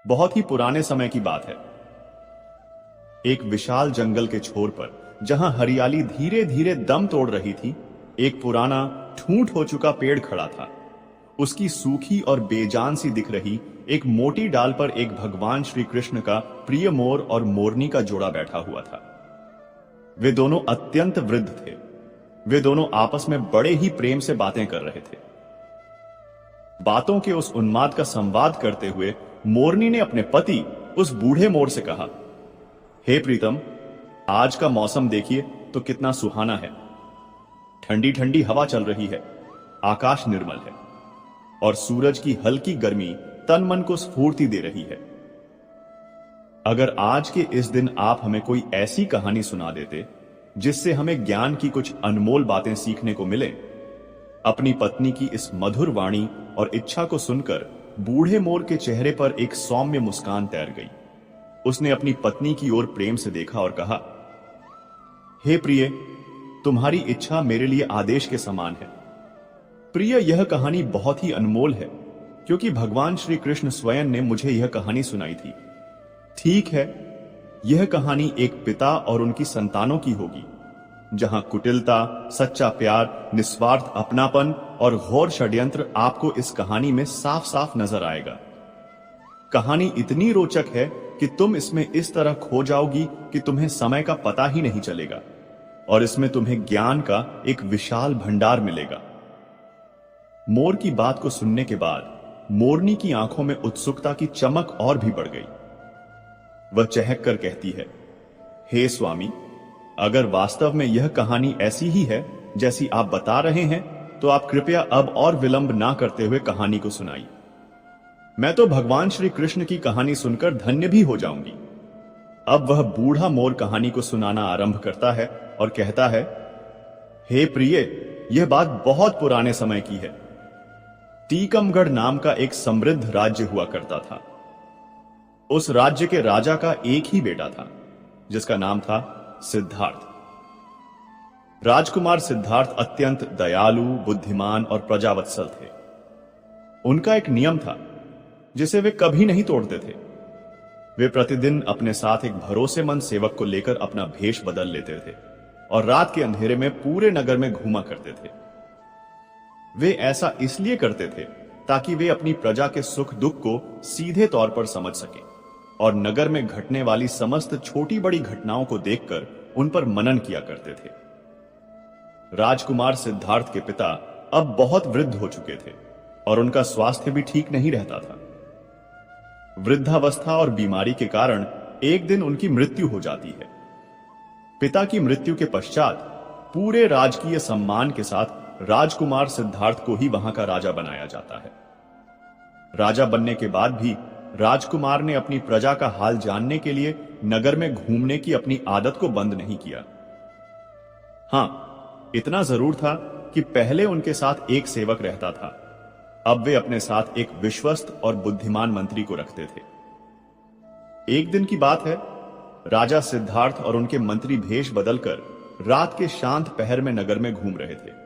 बहुत ही पुराने समय की बात है। एक विशाल जंगल के छोर पर, जहां हरियाली धीरे धीरे दम तोड़ रही थी, एक पुराना ठूंठ हो चुका पेड़ खड़ा था। उसकी सूखी और बेजान सी दिख रही एक मोटी डाल पर एक भगवान श्री कृष्ण का प्रिय मोर और मोरनी का जोड़ा बैठा हुआ था। वे दोनों अत्यंत वृद्ध थे। वे दोनों आपस में बड़े ही प्रेम से बातें कर रहे थे। बातों के उस उन्माद का संवाद करते हुए मोरनी ने अपने पति उस बूढ़े मोर से कहा, हे प्रीतम, आज का मौसम देखिए तो कितना सुहाना है। ठंडी ठंडी हवा चल रही है, आकाश निर्मल है और सूरज की हल्की गर्मी तन मन को स्फूर्ति दे रही है। अगर आज के इस दिन आप हमें कोई ऐसी कहानी सुना देते जिससे हमें ज्ञान की कुछ अनमोल बातें सीखने को मिले। अपनी पत्नी की इस मधुर वाणी और इच्छा को सुनकर बूढ़े मोर के चेहरे पर एक सौम्य मुस्कान तैर गई। उसने अपनी पत्नी की ओर प्रेम से देखा और कहा, हे प्रिय, तुम्हारी इच्छा मेरे लिए आदेश के समान है। प्रिय, यह कहानी बहुत ही अनमोल है क्योंकि भगवान श्री कृष्ण स्वयं ने मुझे यह कहानी सुनाई थी। ठीक है, यह कहानी एक पिता और उनकी संतानों की होगी, जहां कुटिलता, सच्चा प्यार, निस्वार्थ अपनापन और घोर षड्यंत्र आपको इस कहानी में साफ साफ नजर आएगा। कहानी इतनी रोचक है कि तुम इसमें इस तरह खो जाओगी कि तुम्हें समय का पता ही नहीं चलेगा और इसमें तुम्हें ज्ञान का एक विशाल भंडार मिलेगा। मोर की बात को सुनने के बाद मोरनी की आंखों में उत्सुकता की चमक और भी बढ़ गई। वह चहक कर कहती है, हे स्वामी, अगर वास्तव में यह कहानी ऐसी ही है जैसी आप बता रहे हैं तो आप कृपया अब और विलंब ना करते हुए कहानी को सुनाइए। मैं तो भगवान श्री कृष्ण की कहानी सुनकर धन्य भी हो जाऊंगी। अब वह बूढ़ा मोर कहानी को सुनाना आरंभ करता है और कहता है, हे प्रिय, यह बात बहुत पुराने समय की है। टीकमगढ़ नाम का एक समृद्ध राज्य हुआ करता था। उस राज्य के राजा का एक ही बेटा था जिसका नाम था सिद्धार्थ। राजकुमार सिद्धार्थ अत्यंत दयालु, बुद्धिमान और प्रजावत्सल थे। उनका एक नियम था जिसे वे कभी नहीं तोड़ते थे। वे प्रतिदिन अपने साथ एक भरोसेमंद सेवक को लेकर अपना भेष बदल लेते थे और रात के अंधेरे में पूरे नगर में घूमा करते थे। वे ऐसा इसलिए करते थे ताकि वे अपनी प्रजा के सुख दुख को सीधे तौर पर समझ सकें और नगर में घटने वाली समस्त छोटी बड़ी घटनाओं को देखकर उन पर मनन किया करते थे। राजकुमार सिद्धार्थ के पिता अब बहुत वृद्ध हो चुके थे और उनका स्वास्थ्य भी ठीक नहीं रहता था। वृद्धावस्था और बीमारी के कारण एक दिन उनकी मृत्यु हो जाती है। पिता की मृत्यु के पश्चात पूरे राजकीय सम्मान के साथ राजकुमार सिद्धार्थ को ही वहां का राजा बनाया जाता है। राजा बनने के बाद भी राजकुमार ने अपनी प्रजा का हाल जानने के लिए नगर में घूमने की अपनी आदत को बंद नहीं किया। हां, इतना जरूर था कि पहले उनके साथ एक सेवक रहता था, अब वे अपने साथ एक विश्वस्त और बुद्धिमान मंत्री को रखते थे। एक दिन की बात है, राजा सिद्धार्थ और उनके मंत्री भेष बदलकर रात के शांत पहर में नगर में घूम रहे थे।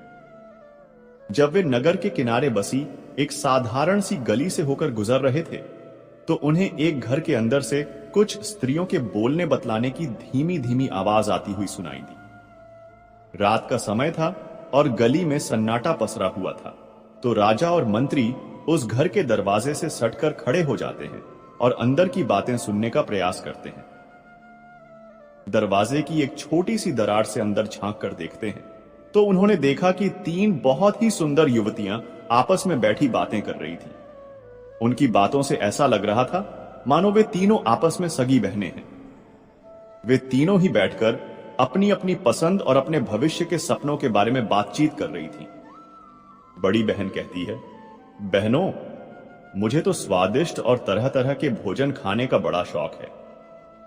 जब वे नगर के किनारे बसी एक साधारण सी गली से होकर गुजर रहे थे तो उन्हें एक घर के अंदर से कुछ स्त्रियों के बोलने बतलाने की धीमी धीमी आवाज आती हुई सुनाई दी। रात का समय था और गली में सन्नाटा पसरा हुआ था, तो राजा और मंत्री उस घर के दरवाजे से सटकर खड़े हो जाते हैं और अंदर की बातें सुनने का प्रयास करते हैं। दरवाजे की एक छोटी सी दरार से अंदर झांक कर देखते हैं तो उन्होंने देखा कि 3 बहुत ही सुंदर युवतियां आपस में बैठी बातें कर रही थी। उनकी बातों से ऐसा लग रहा था मानो वे तीनों आपस में सगी बहनें हैं। वे तीनों ही बैठकर अपनी अपनी पसंद और अपने भविष्य के सपनों के बारे में बातचीत कर रही थी। बड़ी बहन कहती है, बहनों, मुझे तो स्वादिष्ट और तरह तरह के भोजन खाने का बड़ा शौक है।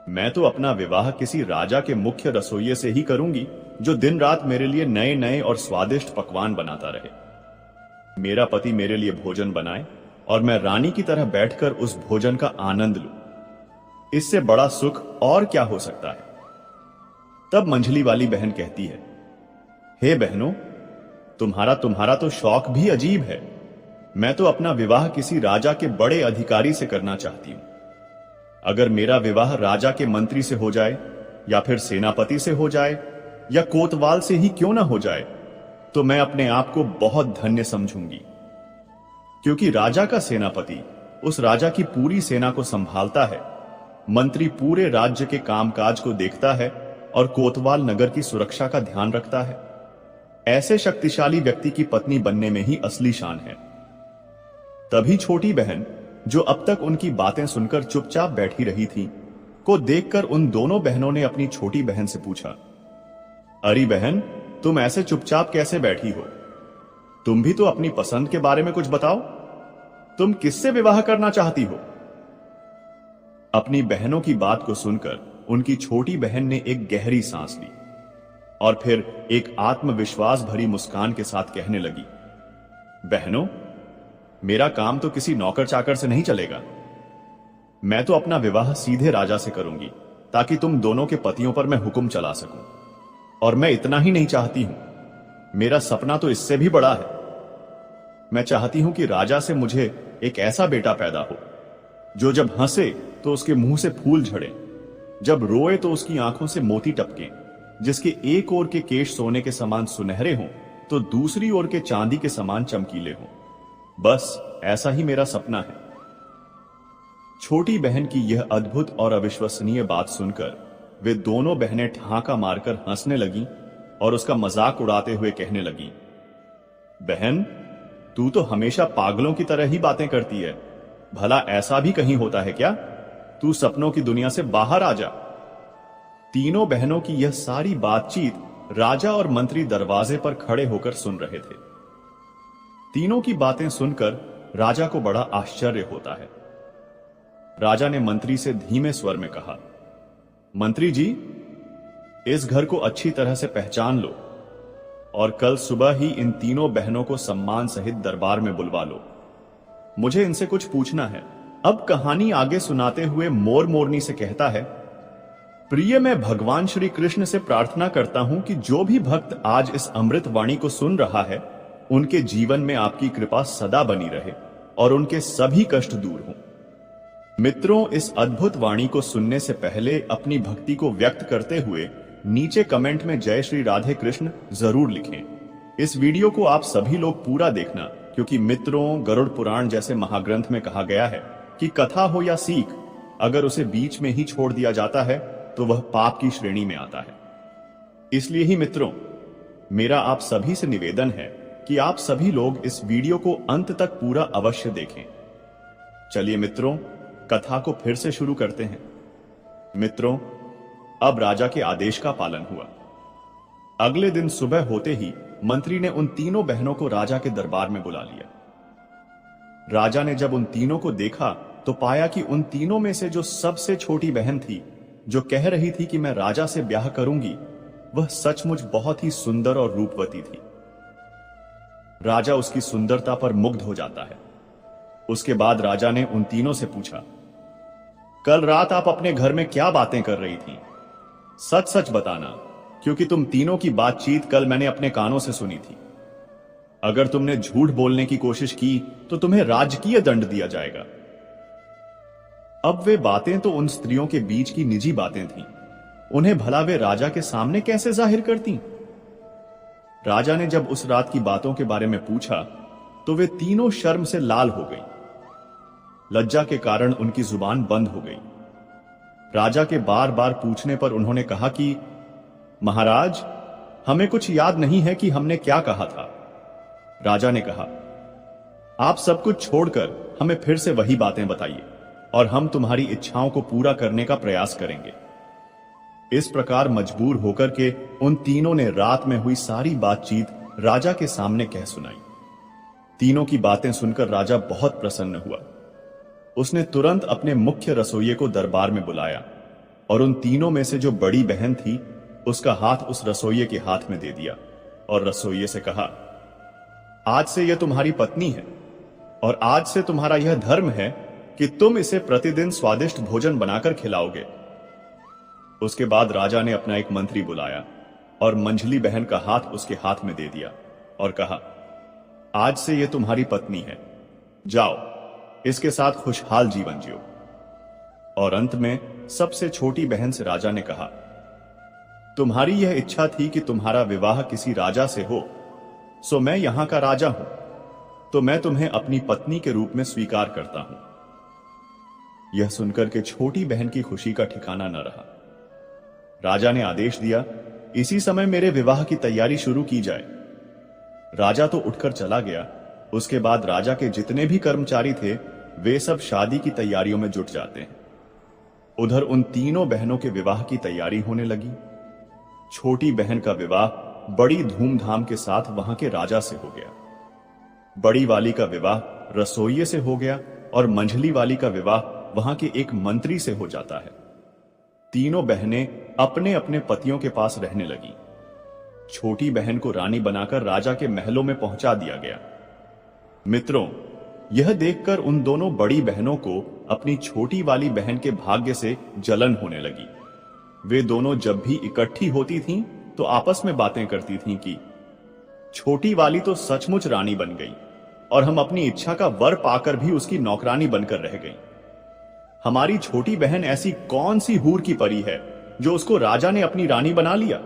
मैं तो अपना विवाह किसी राजा के मुख्य रसोइये से ही करूंगी जो दिन रात मेरे लिए नए नए और स्वादिष्ट पकवान बनाता रहे। मेरा पति मेरे लिए भोजन बनाए और मैं रानी की तरह बैठकर उस भोजन का आनंद लूं। इससे बड़ा सुख और क्या हो सकता है। तब मंझली वाली बहन कहती है, हे बहनों, तुम्हारा तो शौक भी अजीब है। मैं तो अपना विवाह किसी राजा के बड़े अधिकारी से करना चाहती हूं। अगर मेरा विवाह राजा के मंत्री से हो जाए या फिर सेनापति से हो जाए या कोतवाल से ही क्यों ना हो जाए, तो मैं अपने आप को बहुत धन्य समझूंगी, क्योंकि राजा का सेनापति उस राजा की पूरी सेना को संभालता है, मंत्री पूरे राज्य के कामकाज को देखता है और कोतवाल नगर की सुरक्षा का ध्यान रखता है। ऐसे शक्तिशाली व्यक्ति की पत्नी बनने में ही असली शान है। तभी छोटी बहन, जो अब तक उनकी बातें सुनकर चुपचाप बैठी रही थी, को देखकर उन दोनों बहनों ने अपनी छोटी बहन से पूछा, अरे बहन, तुम ऐसे चुपचाप कैसे बैठी हो? तुम भी तो अपनी पसंद के बारे में कुछ बताओ। तुम किससे विवाह करना चाहती हो? अपनी बहनों की बात को सुनकर उनकी छोटी बहन ने एक गहरी सांस ली और फिर एक आत्मविश्वास भरी मुस्कान के साथ कहने लगी, बहनों, मेरा काम तो किसी नौकर चाकर से नहीं चलेगा। मैं तो अपना विवाह सीधे राजा से करूंगी, ताकि तुम दोनों के पतियों पर मैं हुक्म चला सकूं। और मैं इतना ही नहीं चाहती हूं, मेरा सपना तो इससे भी बड़ा है। मैं चाहती हूं कि राजा से मुझे एक ऐसा बेटा पैदा हो जो जब हंसे तो उसके मुंह से फूल झड़े, जब रोए तो उसकी आंखों से मोती टपके, जिसके एक ओर के केश सोने के समान सुनहरे हों तो दूसरी ओर के चांदी के समान चमकीले हों। बस ऐसा ही मेरा सपना है। छोटी बहन की यह अद्भुत और अविश्वसनीय बात सुनकर वे दोनों बहनें ठहाका मारकर हंसने लगीं और उसका मजाक उड़ाते हुए कहने लगीं, बहन, तू तो हमेशा पागलों की तरह ही बातें करती है। भला ऐसा भी कहीं होता है क्या? तू सपनों की दुनिया से बाहर आ जा। तीनों बहनों की यह सारी बातचीत राजा और मंत्री दरवाजे पर खड़े होकर सुन रहे थे। तीनों की बातें सुनकर राजा को बड़ा आश्चर्य होता है। राजा ने मंत्री से धीमे स्वर में कहा, मंत्री जी, इस घर को अच्छी तरह से पहचान लो और कल सुबह ही इन तीनों बहनों को सम्मान सहित दरबार में बुलवा लो। मुझे इनसे कुछ पूछना है। अब कहानी आगे सुनाते हुए मोर मोरनी से कहता है, प्रिय, मैं भगवान श्री कृष्ण से प्रार्थना करता हूं कि जो भी भक्त आज इस अमृत वाणी को सुन रहा है, उनके जीवन में आपकी कृपा सदा बनी रहे और उनके सभी कष्ट दूर हों। मित्रों, इस अद्भुत वाणी को सुनने से पहले अपनी भक्ति को व्यक्त करते हुए नीचे कमेंट में जय श्री राधे कृष्ण जरूर लिखें। इस वीडियो को आप सभी लोग पूरा देखना, क्योंकि मित्रों, गरुड़ पुराण जैसे महाग्रंथ में कहा गया है कि कथा हो या सीख, अगर उसे बीच में ही छोड़ दिया जाता है तो वह पाप की श्रेणी में आता है। इसलिए ही मित्रों, मेरा आप सभी से निवेदन है कि आप सभी लोग इस वीडियो को अंत तक पूरा अवश्य देखें। चलिए मित्रों, कथा को फिर से शुरू करते हैं। मित्रों, अब राजा के आदेश का पालन हुआ। अगले दिन सुबह होते ही मंत्री ने उन तीनों बहनों को राजा के दरबार में बुला लिया। राजा ने जब उन तीनों को देखा तो पाया कि उन तीनों में से जो सबसे छोटी बहन थी, जो कह रही थी कि मैं राजा से ब्याह करूंगी, वह सचमुच बहुत ही सुंदर और रूपवती थी। राजा उसकी सुंदरता पर मुग्ध हो जाता है। उसके बाद राजा ने उन तीनों से पूछा, कल रात आप अपने घर में क्या बातें कर रही थी? सच सच बताना, क्योंकि तुम तीनों की बातचीत कल मैंने अपने कानों से सुनी थी। अगर तुमने झूठ बोलने की कोशिश की तो तुम्हें राजकीय दंड दिया जाएगा। अब वे बातें तो उन स्त्रियों के बीच की निजी बातें थीं। उन्हें भला वे राजा के सामने कैसे जाहिर करती? राजा ने जब उस रात की बातों के बारे में पूछा तो वे तीनों शर्म से लाल हो गई। लज्जा के कारण उनकी जुबान बंद हो गई। राजा के बार बार पूछने पर उन्होंने कहा कि महाराज, हमें कुछ याद नहीं है कि हमने क्या कहा था। राजा ने कहा, आप सब कुछ छोड़कर हमें फिर से वही बातें बताइए और हम तुम्हारी इच्छाओं को पूरा करने का प्रयास करेंगे। इस प्रकार मजबूर होकर के उन तीनों ने रात में हुई सारी बातचीत राजा के सामने कह सुनाई। तीनों की बातें सुनकर राजा बहुत प्रसन्न हुआ। उसने तुरंत अपने मुख्य रसोइये को दरबार में बुलाया और उन तीनों में से जो बड़ी बहन थी, उसका हाथ उस रसोइये के हाथ में दे दिया और रसोइये से कहा, आज से यह तुम्हारी पत्नी है और आज से तुम्हारा यह धर्म है कि तुम इसे प्रतिदिन स्वादिष्ट भोजन बनाकर खिलाओगे। उसके बाद राजा ने अपना एक मंत्री बुलाया और मंझली बहन का हाथ उसके हाथ में दे दिया और कहा, आज से यह तुम्हारी पत्नी है, जाओ इसके साथ खुशहाल जीवन जियो। और अंत में सबसे छोटी बहन से राजा ने कहा, तुम्हारी यह इच्छा थी कि तुम्हारा विवाह किसी राजा से हो, सो मैं यहां का राजा हूं, तो मैं तुम्हें अपनी पत्नी के रूप में स्वीकार करता हूं। यह सुनकर के छोटी बहन की खुशी का ठिकाना न रहा। राजा ने आदेश दिया, इसी समय मेरे विवाह की तैयारी शुरू की जाए। राजा तो उठकर चला गया। उसके बाद राजा के जितने भी कर्मचारी थे वे सब शादी की तैयारियों में जुट जाते हैं। उधर उन तीनों बहनों के विवाह की तैयारी होने लगी। छोटी बहन का विवाह बड़ी धूमधाम के साथ वहां के राजा से हो गया। बड़ी वाली का विवाह रसोइये से हो गया और मंझली वाली का विवाह वहां के एक मंत्री से हो जाता है। तीनों बहनें अपने अपने पतियों के पास रहने लगी। छोटी बहन को रानी बनाकर राजा के महलों में पहुंचा दिया गया। मित्रों, यह देखकर उन दोनों बड़ी बहनों को अपनी छोटी वाली बहन के भाग्य से जलन होने लगी। वे दोनों जब भी इकट्ठी होती थीं तो आपस में बातें करती थीं कि छोटी वाली तो सचमुच रानी बन गई और हम अपनी इच्छा का वर पाकर भी उसकी नौकरानी बनकर रह गई। हमारी छोटी बहन ऐसी कौन सी हूर की परी है जो उसको राजा ने अपनी रानी बना लिया।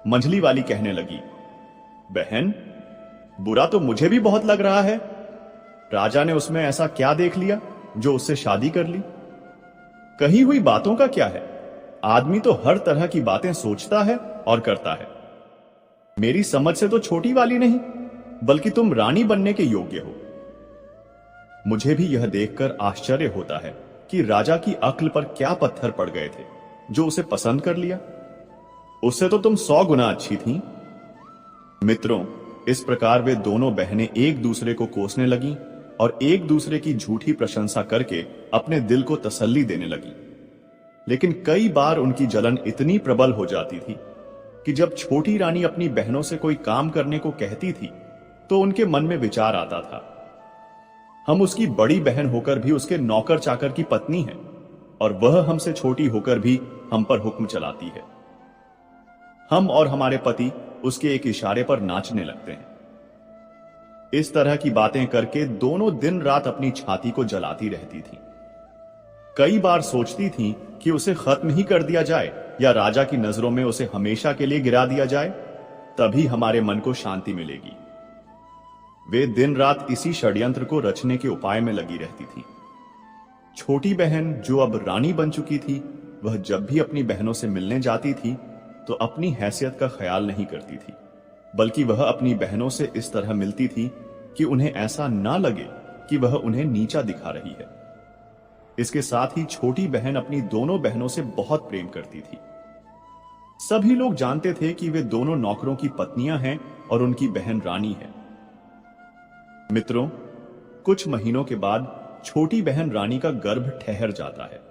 मंझली वाली कहने लगी, बहन, बुरा तो मुझे भी बहुत लग रहा है। राजा ने उसमें ऐसा क्या देख लिया जो उससे शादी कर ली। कही हुई बातों का क्या है, आदमी तो हर तरह की बातें सोचता है और करता है। मेरी समझ से तो छोटी वाली नहीं, बल्कि तुम रानी बनने के योग्य हो। मुझे भी यह देखकर आश्चर्य होता है कि राजा की अक्ल पर क्या पत्थर पड़ गए थे जो उसे पसंद कर लिया। उससे तो तुम 100 गुना अच्छी थीं। मित्रों, इस प्रकार वे दोनों बहनें एक दूसरे को कोसने लगीं और एक दूसरे की झूठी प्रशंसा करके अपने दिल को तसल्ली देने लगी। लेकिन कई बार उनकी जलन इतनी प्रबल हो जाती थी कि जब छोटी रानी अपनी बहनों से कोई काम करने को कहती थी तो उनके मन में विचार आता था, हम उसकी बड़ी बहन होकर भी उसके नौकर चाकर की पत्नी हैं और वह हमसे छोटी होकर भी हम पर हुक्म चलाती है। हम और हमारे पति उसके एक इशारे पर नाचने लगते हैं। इस तरह की बातें करके दोनों दिन रात अपनी छाती को जलाती रहती थी। कई बार सोचती थी कि उसे खत्म ही कर दिया जाए या राजा की नजरों में उसे हमेशा के लिए गिरा दिया जाए, तभी हमारे मन को शांति मिलेगी। वे दिन रात इसी षड्यंत्र को रचने के उपाय में लगी रहती थी। छोटी बहन जो अब रानी बन चुकी थी, वह जब भी अपनी बहनों से मिलने जाती थी तो अपनी हैसियत का ख्याल नहीं करती थी, बल्कि वह अपनी बहनों से इस तरह मिलती थी कि उन्हें ऐसा ना लगे कि वह उन्हें नीचा दिखा रही है। इसके साथ ही छोटी बहन अपनी दोनों बहनों से बहुत प्रेम करती थी। सभी लोग जानते थे कि वे दोनों नौकरों की पत्नियां हैं और उनकी बहन रानी है। मित्रों, कुछ महीनों के बाद छोटी बहन रानी का गर्भ ठहर जाता है।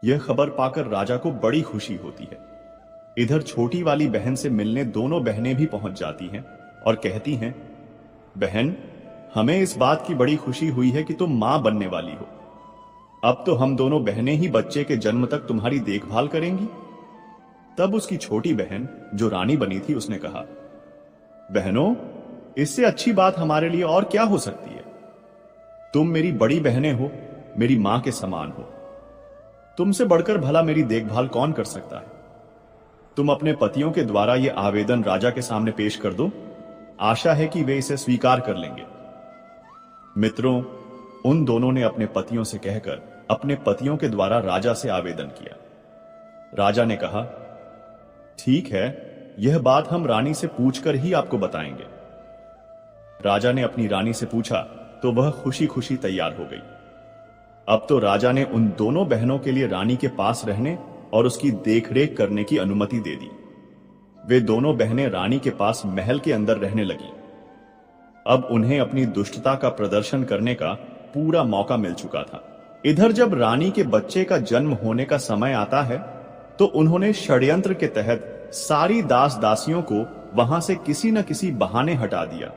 यह खबर पाकर राजा को बड़ी खुशी होती है। इधर छोटी वाली बहन से मिलने दोनों बहनें भी पहुंच जाती हैं और कहती हैं, बहन, हमें इस बात की बड़ी खुशी हुई है कि तुम मां बनने वाली हो। अब तो हम दोनों बहनें ही बच्चे के जन्म तक तुम्हारी देखभाल करेंगी। तब उसकी छोटी बहन जो रानी बनी थी उसने कहा, बहनों, इससे अच्छी बात हमारे लिए और क्या हो सकती है। तुम मेरी बड़ी बहनें हो, मेरी मां के समान हो। तुमसे बढ़कर भला मेरी देखभाल कौन कर सकता है। तुम अपने पतियों के द्वारा यह आवेदन राजा के सामने पेश कर दो। आशा है कि वे इसे स्वीकार कर लेंगे। मित्रों, उन दोनों ने अपने पतियों से कहकर अपने पतियों के द्वारा राजा से आवेदन किया। राजा ने कहा, ठीक है, यह बात हम रानी से पूछकर ही आपको बताएंगे। राजा ने अपनी रानी से पूछा तो वह खुशी खुशी तैयार हो गई। अब तो राजा ने उन दोनों बहनों के लिए रानी के पास रहने और उसकी देखरेख करने की अनुमति दे दी। वे दोनों बहनें रानी के पास महल के अंदर रहने लगी। अब उन्हें अपनी दुष्टता का प्रदर्शन करने का पूरा मौका मिल चुका था। इधर जब रानी के बच्चे का जन्म होने का समय आता है तो उन्होंने षड्यंत्र के तहत सारी दास दासियों को वहां से किसी न किसी बहाने हटा दिया,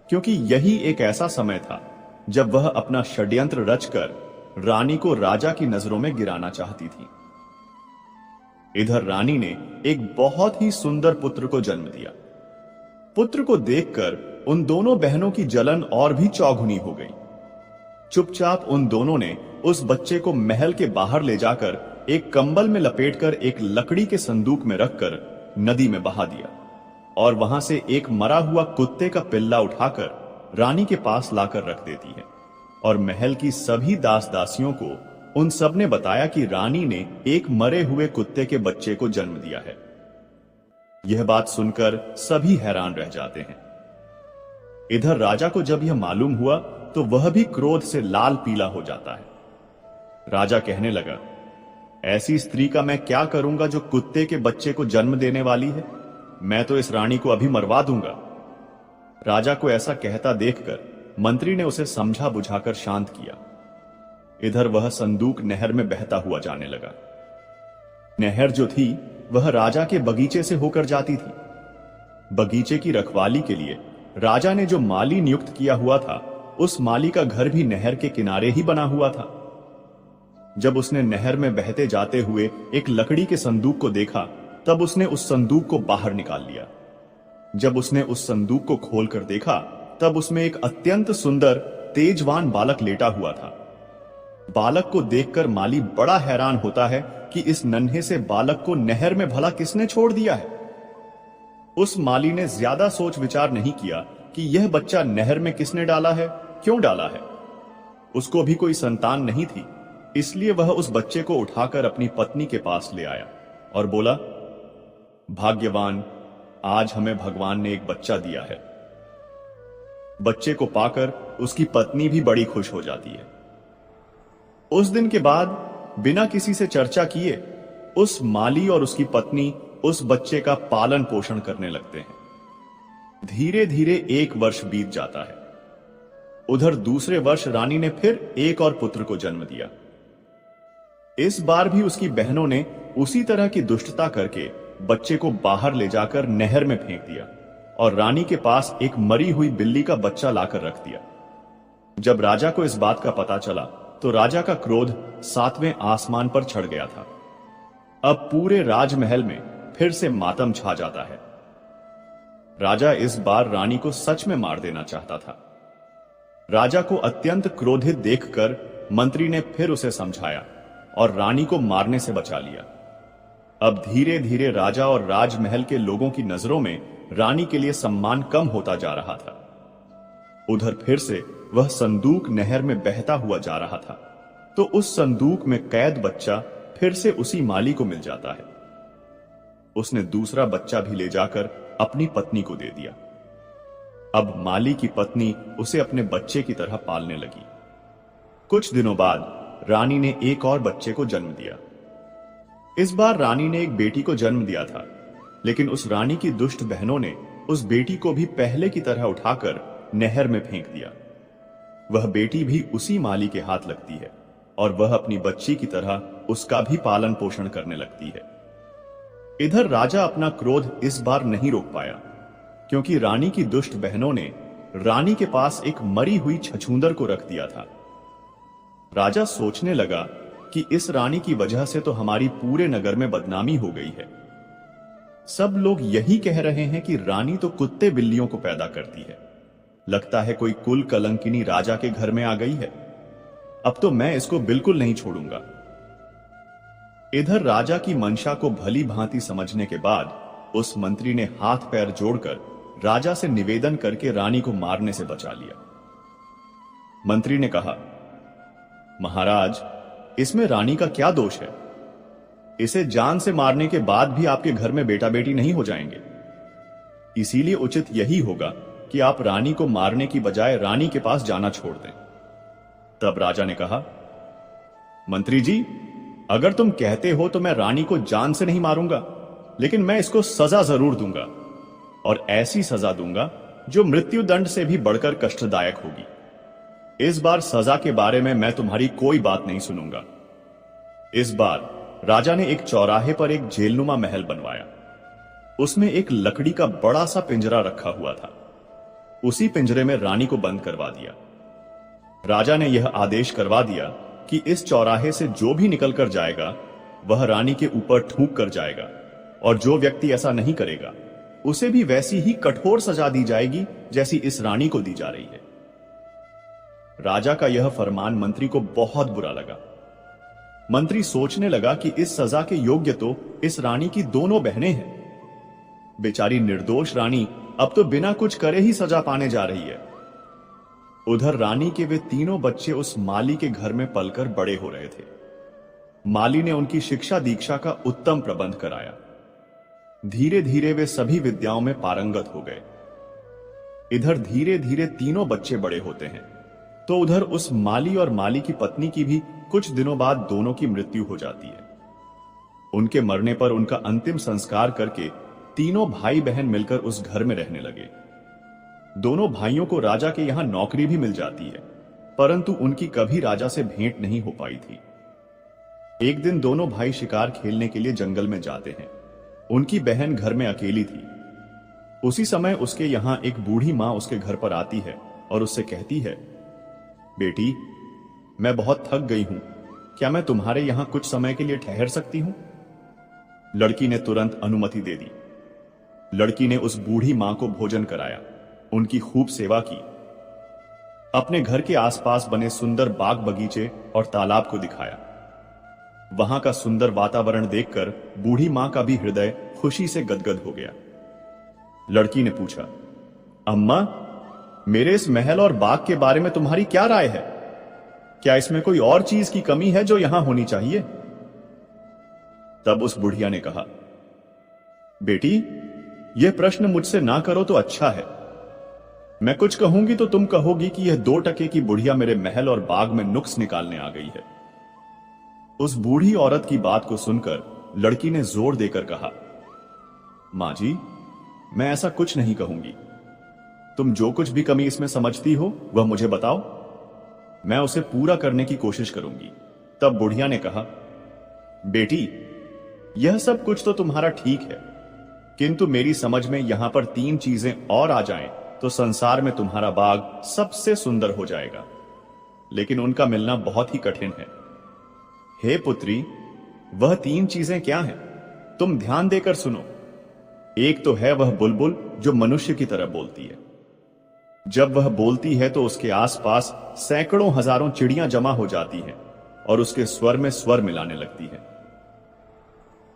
क्योंकि यही एक ऐसा समय था जब वह अपना षड्यंत्र रचकर रानी को राजा की नजरों में गिराना चाहती थी। इधर रानी ने एक बहुत ही सुंदर पुत्र को जन्म दिया। पुत्र को देखकर उन दोनों बहनों की जलन और भी चौगुनी हो गई। चुपचाप उन दोनों ने उस बच्चे को महल के बाहर ले जाकर एक कंबल में लपेटकर एक लकड़ी के संदूक में रखकर नदी में बहा दिया और वहां से एक मरा हुआ कुत्ते का पिल्ला उठाकर रानी के पास लाकर रख देती है। और महल की सभी दास दासियों को उन सब ने बताया कि रानी ने एक मरे हुए कुत्ते के बच्चे को जन्म दिया है। यह बात सुनकर सभी हैरान रह जाते हैं। इधर राजा को जब यह मालूम हुआ तो वह भी क्रोध से लाल पीला हो जाता है। राजा कहने लगा, ऐसी स्त्री का मैं क्या करूंगा जो कुत्ते के बच्चे को जन्म देने वाली है? मैं तो इस रानी को अभी मरवा दूंगा। राजा को ऐसा कहता देखकर मंत्री ने उसे समझा बुझाकर शांत किया। इधर वह संदूक नहर में बहता हुआ जाने लगा। नहर जो थी वह राजा के बगीचे से होकर जाती थी। बगीचे की रखवाली के लिए राजा ने जो माली नियुक्त किया हुआ था, उस माली का घर भी नहर के किनारे ही बना हुआ था। जब उसने नहर में बहते जाते हुए एक लकड़ी के संदूक को देखा, तब उसने उस संदूक को बाहर निकाल लिया। जब उसने उस संदूक को खोलकर देखा, तब उसमें एक अत्यंत सुंदर तेजवान बालक लेटा हुआ था। बालक को देखकर माली बड़ा हैरान होता है कि इस नन्हे से बालक को नहर में भला किसने छोड़ दिया है। उस माली ने ज्यादा सोच विचार नहीं किया कि यह बच्चा नहर में किसने डाला है, क्यों डाला है। उसको भी कोई संतान नहीं थी, इसलिए वह उस बच्चे को उठाकर अपनी पत्नी के पास ले आया और बोला, भाग्यवान, आज हमें भगवान ने एक बच्चा दिया है। बच्चे को पाकर उसकी पत्नी भी बड़ी खुश हो जाती है। उस दिन के बाद बिना किसी से चर्चा किए उस माली और उसकी पत्नी उस बच्चे का पालन पोषण करने लगते हैं। धीरे धीरे 1 वर्ष बीत जाता है। उधर दूसरे वर्ष रानी ने फिर एक और पुत्र को जन्म दिया। इस बार भी उसकी बहनों ने उसी तरह की दुष्टता करके बच्चे को बाहर ले जाकर नहर में फेंक दिया और रानी के पास एक मरी हुई बिल्ली का बच्चा लाकर रख दिया। जब राजा को इस बात का पता चला तो राजा का क्रोध 7वें आसमान पर चढ़ गया था। अब पूरे राजमहल में फिर से मातम छा जाता है। राजा इस बार रानी को सच में मार देना चाहता था। राजा को अत्यंत क्रोधित देखकर मंत्री ने फिर उसे समझाया और रानी को मारने से बचा लिया। अब धीरे धीरे राजा और राजमहल के लोगों की नजरों में रानी के लिए सम्मान कम होता जा रहा था। उधर फिर से वह संदूक नहर में बहता हुआ जा रहा था तो उस संदूक में कैद बच्चा फिर से उसी माली को मिल जाता है। उसने दूसरा बच्चा भी ले जाकर अपनी पत्नी को दे दिया। अब माली की पत्नी उसे अपने बच्चे की तरह पालने लगी। कुछ दिनों बाद रानी ने एक और बच्चे को जन्म दिया। इस बार रानी ने एक बेटी को जन्म दिया था, लेकिन उस रानी की दुष्ट बहनों ने उस बेटी को भी पहले की तरह उठाकर नहर में फेंक दिया। वह बेटी भी उसी माली के हाथ लगती है और वह अपनी बच्ची की तरह उसका भी पालन पोषण करने लगती है। इधर राजा अपना क्रोध इस बार नहीं रोक पाया, क्योंकि रानी की दुष्ट बहनों ने रानी के पास एक मरी हुई छछूंदर को रख दिया था। राजा सोचने लगा कि इस रानी की वजह से तो हमारी पूरे नगर में बदनामी हो गई है। सब लोग यही कह रहे हैं कि रानी तो कुत्ते बिल्लियों को पैदा करती है। लगता है कोई कुल कलंकिनी राजा के घर में आ गई है। अब तो मैं इसको बिल्कुल नहीं छोड़ूंगा। इधर राजा की मंशा को भली भांति समझने के बाद उस मंत्री ने हाथ पैर जोड़कर राजा से निवेदन करके रानी को मारने से बचा लिया। मंत्री ने कहा, महाराज, इसमें रानी का क्या दोष है? इसे जान से मारने के बाद भी आपके घर में बेटा बेटी नहीं हो जाएंगे। इसीलिए उचित यही होगा कि आप रानी को मारने की बजाय रानी के पास जाना छोड़ दें। तब राजा ने कहा, मंत्री जी, अगर तुम कहते हो तो मैं रानी को जान से नहीं मारूंगा, लेकिन मैं इसको सजा जरूर दूंगा, और ऐसी सजा दूंगा जो मृत्यु दंड से भी बढ़कर कष्टदायक होगी। इस बार सजा के बारे में मैं तुम्हारी कोई बात नहीं सुनूंगा। इस बार राजा ने एक चौराहे पर एक जेलनुमा महल बनवाया। उसमें एक लकड़ी का बड़ा सा पिंजरा रखा हुआ था। उसी पिंजरे में रानी को बंद करवा दिया। राजा ने यह आदेश करवा दिया कि इस चौराहे से जो भी निकलकर जाएगा वह रानी के ऊपर थूक कर जाएगा, और जो व्यक्ति ऐसा नहीं करेगा उसे भी वैसी ही कठोर सजा दी जाएगी जैसी इस रानी को दी जा रही है। राजा का यह फरमान मंत्री को बहुत बुरा लगा। मंत्री सोचने लगा कि इस सजा के योग्य तो इस रानी की दोनों बहनें हैं। बेचारी निर्दोष रानी अब तो बिना कुछ करे ही सजा पाने जा रही है। उधर रानी के वे तीनों बच्चे उस माली के घर में पलकर बड़े हो रहे थे। माली ने उनकी शिक्षा दीक्षा का उत्तम प्रबंध कराया। धीरे धीरे वे सभी विद्याओं में पारंगत हो गए। इधर धीरे धीरे तीनों बच्चे बड़े होते हैं तो उधर उस माली और माली की पत्नी की भी कुछ दिनों बाद दोनों की मृत्यु हो जाती है। उनके मरने पर उनका अंतिम संस्कार करके तीनों भाई बहन मिलकर उस घर में रहने लगे। दोनों भाइयों को राजा के यहां नौकरी भी मिल जाती है, परंतु उनकी कभी राजा से भेंट नहीं हो पाई थी। एक दिन दोनों भाई शिकार खेलने के लिए जंगल में जाते हैं। उनकी बहन घर में अकेली थी। उसी समय उसके यहां एक बूढ़ी मां उसके घर पर आती है और उससे कहती है, बेटी, मैं बहुत थक गई हूं, क्या मैं तुम्हारे यहां कुछ समय के लिए ठहर सकती हूं? लड़की ने तुरंत अनुमति दे दी। लड़की ने उस बूढ़ी मां को भोजन कराया, उनकी खूब सेवा की। अपने घर के आसपास बने सुंदर बाग बगीचे और तालाब को दिखाया। वहां का सुंदर वातावरण देखकर बूढ़ी मां का भी हृदय खुशी से गदगद हो गया। लड़की ने पूछा, अम्मा, मेरे इस महल और बाग के बारे में तुम्हारी क्या राय है? क्या इसमें कोई और चीज की कमी है जो यहां होनी चाहिए? तब उस बुढ़िया ने कहा, बेटी, यह प्रश्न मुझसे ना करो तो अच्छा है। मैं कुछ कहूंगी तो तुम कहोगी कि यह 2 टके की बुढ़िया मेरे महल और बाग में नुक्स निकालने आ गई है। उस बूढ़ी औरत की बात को सुनकर लड़की ने जोर देकर कहा, मां जी, मैं ऐसा कुछ नहीं कहूंगी। तुम जो कुछ भी कमी इसमें समझती हो वह मुझे बताओ, मैं उसे पूरा करने की कोशिश करूंगी। तब बुढ़िया ने कहा, बेटी, यह सब कुछ तो तुम्हारा ठीक है, किंतु मेरी समझ में यहां पर 3 चीजें और आ जाएं तो संसार में तुम्हारा बाग सबसे सुंदर हो जाएगा, लेकिन उनका मिलना बहुत ही कठिन है। हे पुत्री, वह 3 चीजें क्या हैं? तुम ध्यान देकर सुनो। एक तो है वह बुलबुल जो मनुष्य की तरह बोलती है। जब वह बोलती है तो उसके आसपास सैकड़ों हजारों चिड़ियां जमा हो जाती हैं और उसके स्वर में स्वर मिलाने लगती है।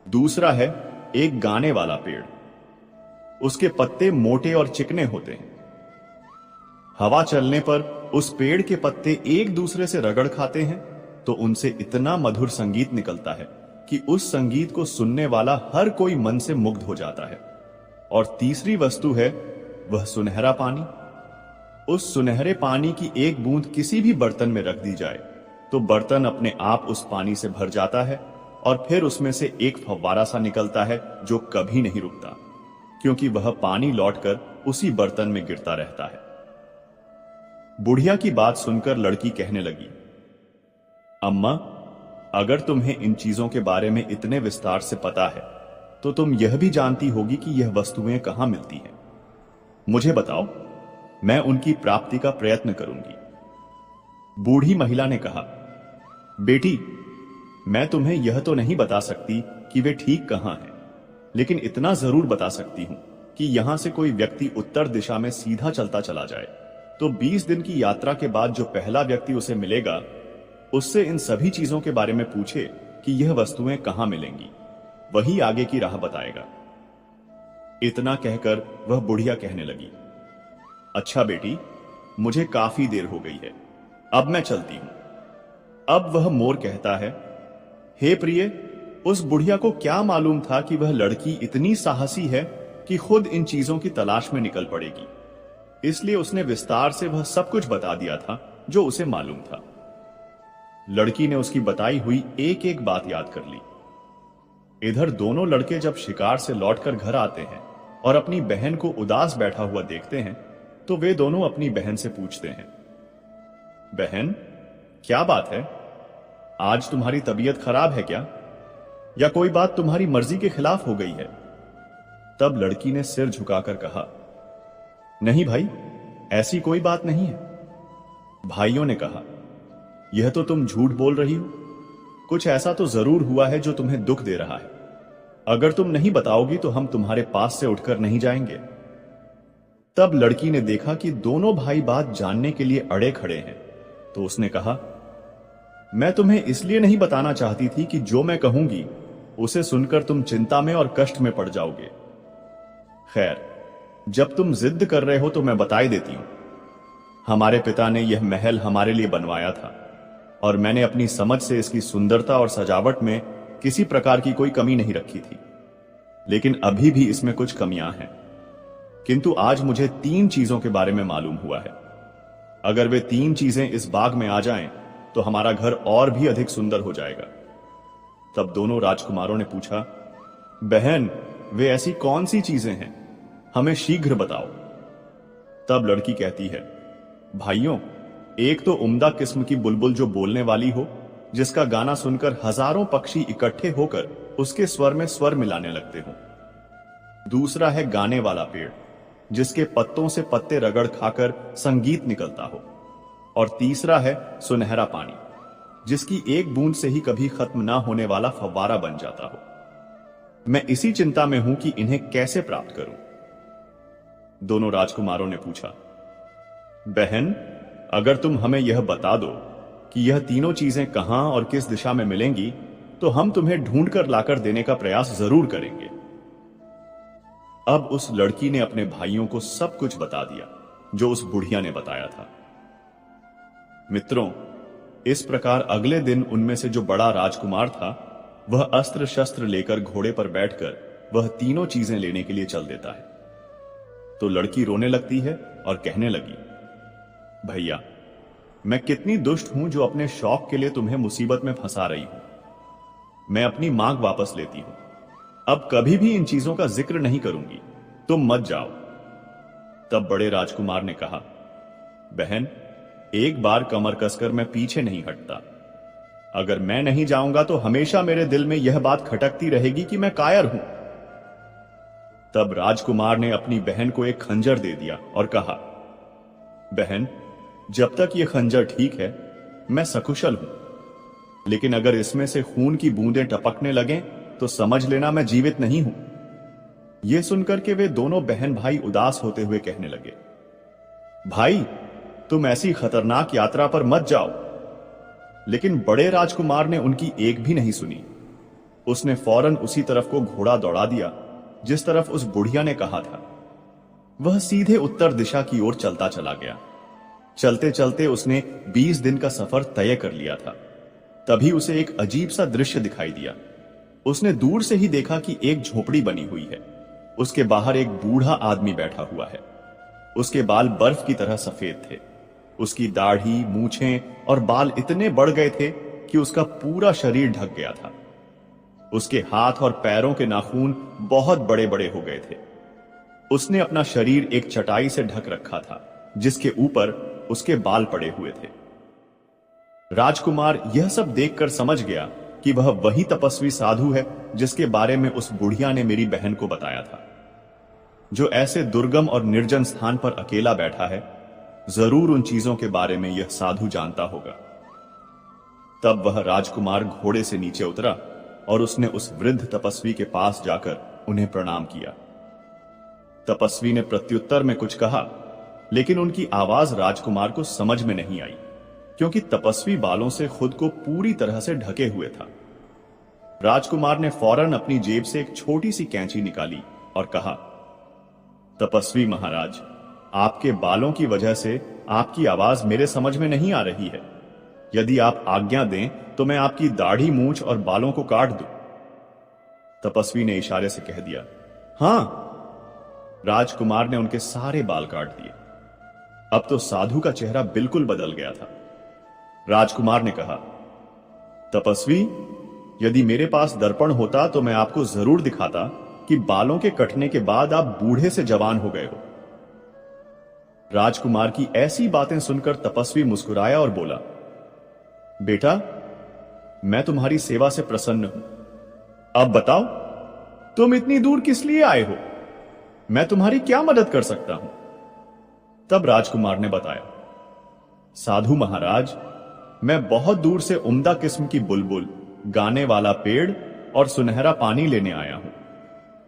दूसरा है एक गाने वाला पेड़। उसके पत्ते मोटे और चिकने होते हैं। हवा चलने पर उस पेड़ के पत्ते एक दूसरे से रगड़ खाते हैं तो उनसे इतना मधुर संगीत निकलता है कि उस संगीत को सुनने वाला हर कोई मन से मुग्ध हो जाता है। और तीसरी वस्तु है वह सुनहरा पानी। उस सुनहरे पानी की एक बूंद किसी भी बर्तन में रख दी जाए तो बर्तन अपने आप उस पानी से भर जाता है और फिर उसमें से एक फव्वारा सा निकलता है जो कभी नहीं रुकता, क्योंकि वह पानी लौटकर उसी बर्तन में गिरता रहता है। बुढ़िया की बात सुनकर लड़की कहने लगी, अम्मा, अगर तुम्हें इन चीजों के बारे में इतने विस्तार से पता है तो तुम यह भी जानती होगी कि यह वस्तुएं कहां मिलती हैं। मुझे बताओ, मैं उनकी प्राप्ति का प्रयत्न करूंगी। बूढ़ी महिला ने कहा, बेटी, मैं तुम्हें यह तो नहीं बता सकती कि वे ठीक कहां हैं, लेकिन इतना जरूर बता सकती हूं कि यहां से कोई व्यक्ति उत्तर दिशा में सीधा चलता चला जाए तो 20 दिन की यात्रा के बाद जो पहला व्यक्ति उसे मिलेगा उससे इन सभी चीजों के बारे में पूछे कि यह वस्तुएं कहां मिलेंगी, वही आगे की राह बताएगा। इतना कहकर वह बुढ़िया कहने लगी, अच्छा बेटी, मुझे काफी देर हो गई है, अब मैं चलती हूं। अब वह मोर कहता है, हे प्रिय, उस बुढ़िया को क्या मालूम था कि वह लड़की इतनी साहसी है कि खुद इन चीजों की तलाश में निकल पड़ेगी, इसलिए उसने विस्तार से वह सब कुछ बता दिया था जो उसे मालूम था। लड़की ने उसकी बताई हुई एक एक बात याद कर ली। इधर दोनों लड़के जब शिकार से लौटकर घर आते हैं और अपनी बहन को उदास बैठा हुआ देखते हैं तो वे दोनों अपनी बहन से पूछते हैं, बहन, क्या बात है? आज तुम्हारी तबीयत खराब है क्या? या कोई बात तुम्हारी मर्जी के खिलाफ हो गई है? तब लड़की ने सिर झुकाकर कहा, नहीं भाई, ऐसी कोई बात नहीं है। भाइयों ने कहा, यह तो तुम झूठ बोल रही हो, कुछ ऐसा तो जरूर हुआ है जो तुम्हें दुख दे रहा है। अगर तुम नहीं बताओगी तो हम तुम्हारे पास से उठकर नहीं जाएंगे। तब लड़की ने देखा कि दोनों भाई बात जानने के लिए अड़े खड़े हैं तो उसने कहा, मैं तुम्हें इसलिए नहीं बताना चाहती थी कि जो मैं कहूंगी उसे सुनकर तुम चिंता में और कष्ट में पड़ जाओगे। खैर, जब तुम जिद कर रहे हो तो मैं बता ही देती हूं। हमारे पिता ने यह महल हमारे लिए बनवाया था और मैंने अपनी समझ से इसकी सुंदरता और सजावट में किसी प्रकार की कोई कमी नहीं रखी थी। लेकिन अभी भी इसमें कुछ कमियां हैं। किंतु आज मुझे 3 चीजों के बारे में मालूम हुआ है। अगर वे 3 चीजें इस बाग में आ जाएं, तो हमारा घर और भी अधिक सुंदर हो जाएगा। तब दोनों राजकुमारों ने पूछा, बहन, वे ऐसी कौन सी चीजें हैं? हमें शीघ्र बताओ। तब लड़की कहती है, भाइयों, एक तो उम्दा किस्म की बुलबुल जो बोलने वाली हो, जिसका गाना सुनकर हजारों पक्षी इकट्ठे होकर उसके स्वर में स्वर मिलाने लगते हो। दूसरा है गाने वाला पेड़, जिसके पत्तों से पत्ते रगड़ खाकर संगीत निकलता हो। और तीसरा है सुनहरा पानी, जिसकी एक बूंद से ही कभी खत्म ना होने वाला फव्वारा बन जाता हो। मैं इसी चिंता में हूं कि इन्हें कैसे प्राप्त करूं। दोनों राजकुमारों ने पूछा, बहन, अगर तुम हमें यह बता दो कि यह तीनों चीजें कहां और किस दिशा में मिलेंगी, तो हम तुम्हें ढूंढ कर लाकर देने का प्रयास जरूर करेंगे। अब उस लड़की ने अपने भाइयों को सब कुछ बता दिया जो उस बुढ़िया ने बताया था। मित्रों, इस प्रकार अगले दिन उनमें से जो बड़ा राजकुमार था, वह अस्त्र शस्त्र लेकर घोड़े पर बैठकर वह तीनों चीजें लेने के लिए चल देता है। तो लड़की रोने लगती है और कहने लगी, भैया, मैं कितनी दुष्ट हूं जो अपने शौक के लिए तुम्हें मुसीबत में फंसा रही हूं। मैं अपनी मांग वापस लेती हूं। अब कभी भी इन चीजों का जिक्र नहीं करूंगी। तुम मत जाओ। तब बड़े राजकुमार ने कहा, बहन, एक बार कमर कसकर मैं पीछे नहीं हटता। अगर मैं नहीं जाऊंगा तो हमेशा मेरे दिल में यह बात खटकती रहेगी कि मैं कायर हूं। तब राजकुमार ने अपनी बहन को एक खंजर दे दिया और कहा, बहन, जब तक यह खंजर ठीक है, मैं सकुशल हूं। लेकिन अगर इसमें से खून की बूंदें टपकने लगें तो समझ लेना मैं जीवित नहीं हूं। यह सुनकर के वे दोनों बहन भाई उदास होते हुए कहने लगे, भाई, तुम ऐसी खतरनाक यात्रा पर मत जाओ। लेकिन बड़े राजकुमार ने उनकी एक भी नहीं सुनी। उसने फौरन उसी तरफ को घोड़ा दौड़ा दिया जिस तरफ उस बुढ़िया ने कहा था। वह सीधे उत्तर दिशा की ओर चलता चला गया। चलते चलते उसने 20 दिन का सफर तय कर लिया था। तभी उसे एक अजीब सा दृश्य दिखाई दिया। उसने दूर से ही देखा कि एक झोपड़ी बनी हुई है। उसके बाहर एक बूढ़ा आदमी बैठा हुआ है। उसके बाल बर्फ की तरह सफेद थे। उसकी दाढ़ी, मूछें और बाल इतने बढ़ गए थे कि उसका पूरा शरीर ढक गया था। उसके हाथ और पैरों के नाखून बहुत बड़े बड़े हो गए थे। उसने अपना शरीर एक चटाई से ढक रखा था, जिसके ऊपर उसके बाल पड़े हुए थे। राजकुमार यह सब देखकर समझ गया कि वह वही तपस्वी साधु है जिसके बारे में उस बुढ़िया ने मेरी बहन को बताया था। जो ऐसे दुर्गम और निर्जन स्थान पर अकेला बैठा है, जरूर उन चीजों के बारे में यह साधु जानता होगा। तब वह राजकुमार घोड़े से नीचे उतरा और उसने उस वृद्ध तपस्वी के पास जाकर उन्हें प्रणाम किया। तपस्वी ने प्रत्युत्तर में कुछ कहा, लेकिन उनकी आवाज राजकुमार को समझ में नहीं आई, क्योंकि तपस्वी बालों से खुद को पूरी तरह से ढके हुए था। राजकुमार ने फौरन अपनी जेब से एक छोटी सी कैंची निकाली और कहा, तपस्वी महाराज, आपके बालों की वजह से आपकी आवाज मेरे समझ में नहीं आ रही है। यदि आप आज्ञा दें तो मैं आपकी दाढ़ी, मूंछ और बालों को काट दूं। तपस्वी ने इशारे से कह दिया, हां। राजकुमार ने उनके सारे बाल काट दिए। अब तो साधु का चेहरा बिल्कुल बदल गया था। राजकुमार ने कहा, तपस्वी, यदि मेरे पास दर्पण होता तो मैं आपको जरूर दिखाता कि बालों के कटने के बाद आप बूढ़े से जवान हो गए हो। राजकुमार की ऐसी बातें सुनकर तपस्वी मुस्कुराया और बोला, बेटा, मैं तुम्हारी सेवा से प्रसन्न हूं। अब बताओ, तुम इतनी दूर किस लिए आए हो? मैं तुम्हारी क्या मदद कर सकता हूं? तब राजकुमार ने बताया, साधु महाराज, मैं बहुत दूर से उम्दा किस्म की बुलबुल, गाने वाला पेड़ और सुनहरा पानी लेने आया हूं।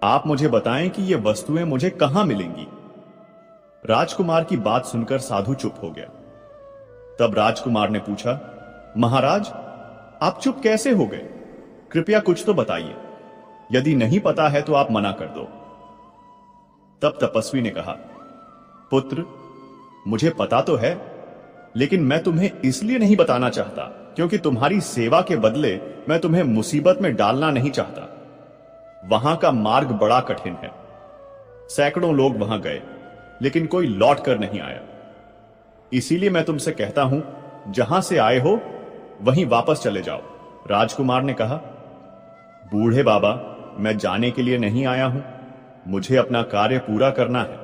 आप मुझे बताएं कि ये वस्तुएं मुझे कहां मिलेंगी। राजकुमार की बात सुनकर साधु चुप हो गया। तब राजकुमार ने पूछा, महाराज, आप चुप कैसे हो गए? कृपया कुछ तो बताइए। यदि नहीं पता है तो आप मना कर दो। तब तपस्वी ने कहा, पुत्र, मुझे पता तो है, लेकिन मैं तुम्हें इसलिए नहीं बताना चाहता क्योंकि तुम्हारी सेवा के बदले मैं तुम्हें मुसीबत में डालना नहीं चाहता। वहां का मार्ग बड़ा कठिन है। सैकड़ों लोग वहां गए, लेकिन कोई लौट कर नहीं आया। इसीलिए मैं तुमसे कहता हूं, जहां से आए हो वहीं वापस चले जाओ। राजकुमार ने कहा, बूढ़े बाबा, मैं जाने के लिए नहीं आया हूं। मुझे अपना कार्य पूरा करना है।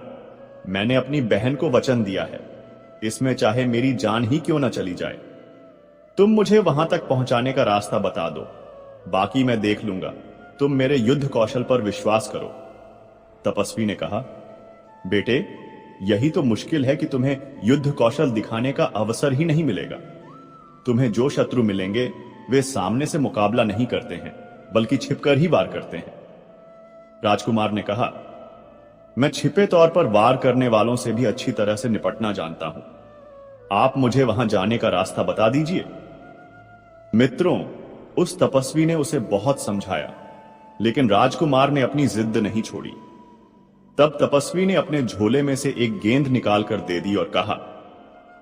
मैंने अपनी बहन को वचन दिया है, इसमें चाहे मेरी जान ही क्यों न चली जाए। तुम मुझे वहां तक पहुंचाने का रास्ता बता दो, बाकी मैं देख लूंगा। तुम मेरे युद्ध कौशल पर विश्वास करो। तपस्वी ने कहा, बेटे, यही तो मुश्किल है कि तुम्हें युद्ध कौशल दिखाने का अवसर ही नहीं मिलेगा। तुम्हें जो शत्रु मिलेंगे वे सामने से मुकाबला नहीं करते हैं, बल्कि छिपकर ही वार करते हैं। राजकुमार ने कहा, मैं छिपे तौर पर वार करने वालों से भी अच्छी तरह से निपटना जानता हूं। आप मुझे वहां जाने का रास्ता बता दीजिए। मित्रों, उस तपस्वी ने उसे बहुत समझाया, लेकिन राजकुमार ने अपनी जिद नहीं छोड़ी। तब तपस्वी ने अपने झोले में से एक गेंद निकालकर दे दी और कहा,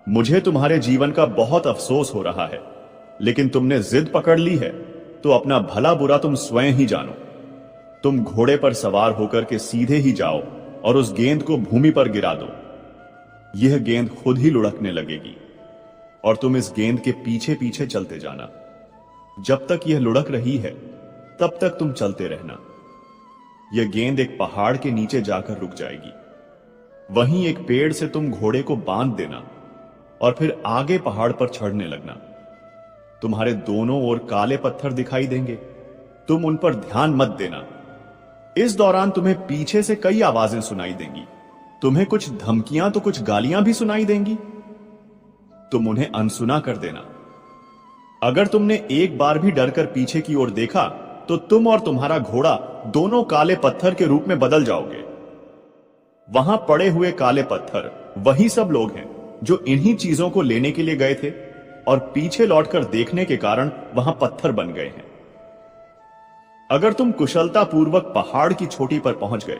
मुझे तुम्हारे जीवन का बहुत अफसोस हो रहा है, लेकिन तुमने जिद पकड़ ली है तो अपना भला बुरा तुम स्वयं ही जानो। तुम घोड़े पर सवार होकर के सीधे ही जाओ और उस गेंद को भूमि पर गिरा दो। यह गेंद खुद ही लुढ़कने लगेगी और तुम इस गेंद के पीछे पीछे चलते जाना। जब तक यह लुढ़क रही है तब तक तुम चलते रहना। यह गेंद एक पहाड़ के नीचे जाकर रुक जाएगी। वहीं एक पेड़ से तुम घोड़े को बांध देना और फिर आगे पहाड़ पर चढ़ने लगना। तुम्हारे दोनों ओर काले पत्थर दिखाई देंगे, तुम उन पर ध्यान मत देना। इस दौरान तुम्हें पीछे से कई आवाजें सुनाई देंगी। तुम्हें कुछ धमकियां तो कुछ गालियां भी सुनाई देंगी। तुम उन्हें अनसुना कर देना। अगर तुमने एक बार भी डरकर पीछे की ओर देखा तो तुम और तुम्हारा घोड़ा दोनों काले पत्थर के रूप में बदल जाओगे। वहां पड़े हुए काले पत्थर वही सब लोग हैं जो इन्हीं चीजों को लेने के लिए गए थे और पीछे लौटकर देखने के कारण वहां पत्थर बन गए हैं। अगर तुम कुशलतापूर्वक पहाड़ की चोटी पर पहुंच गए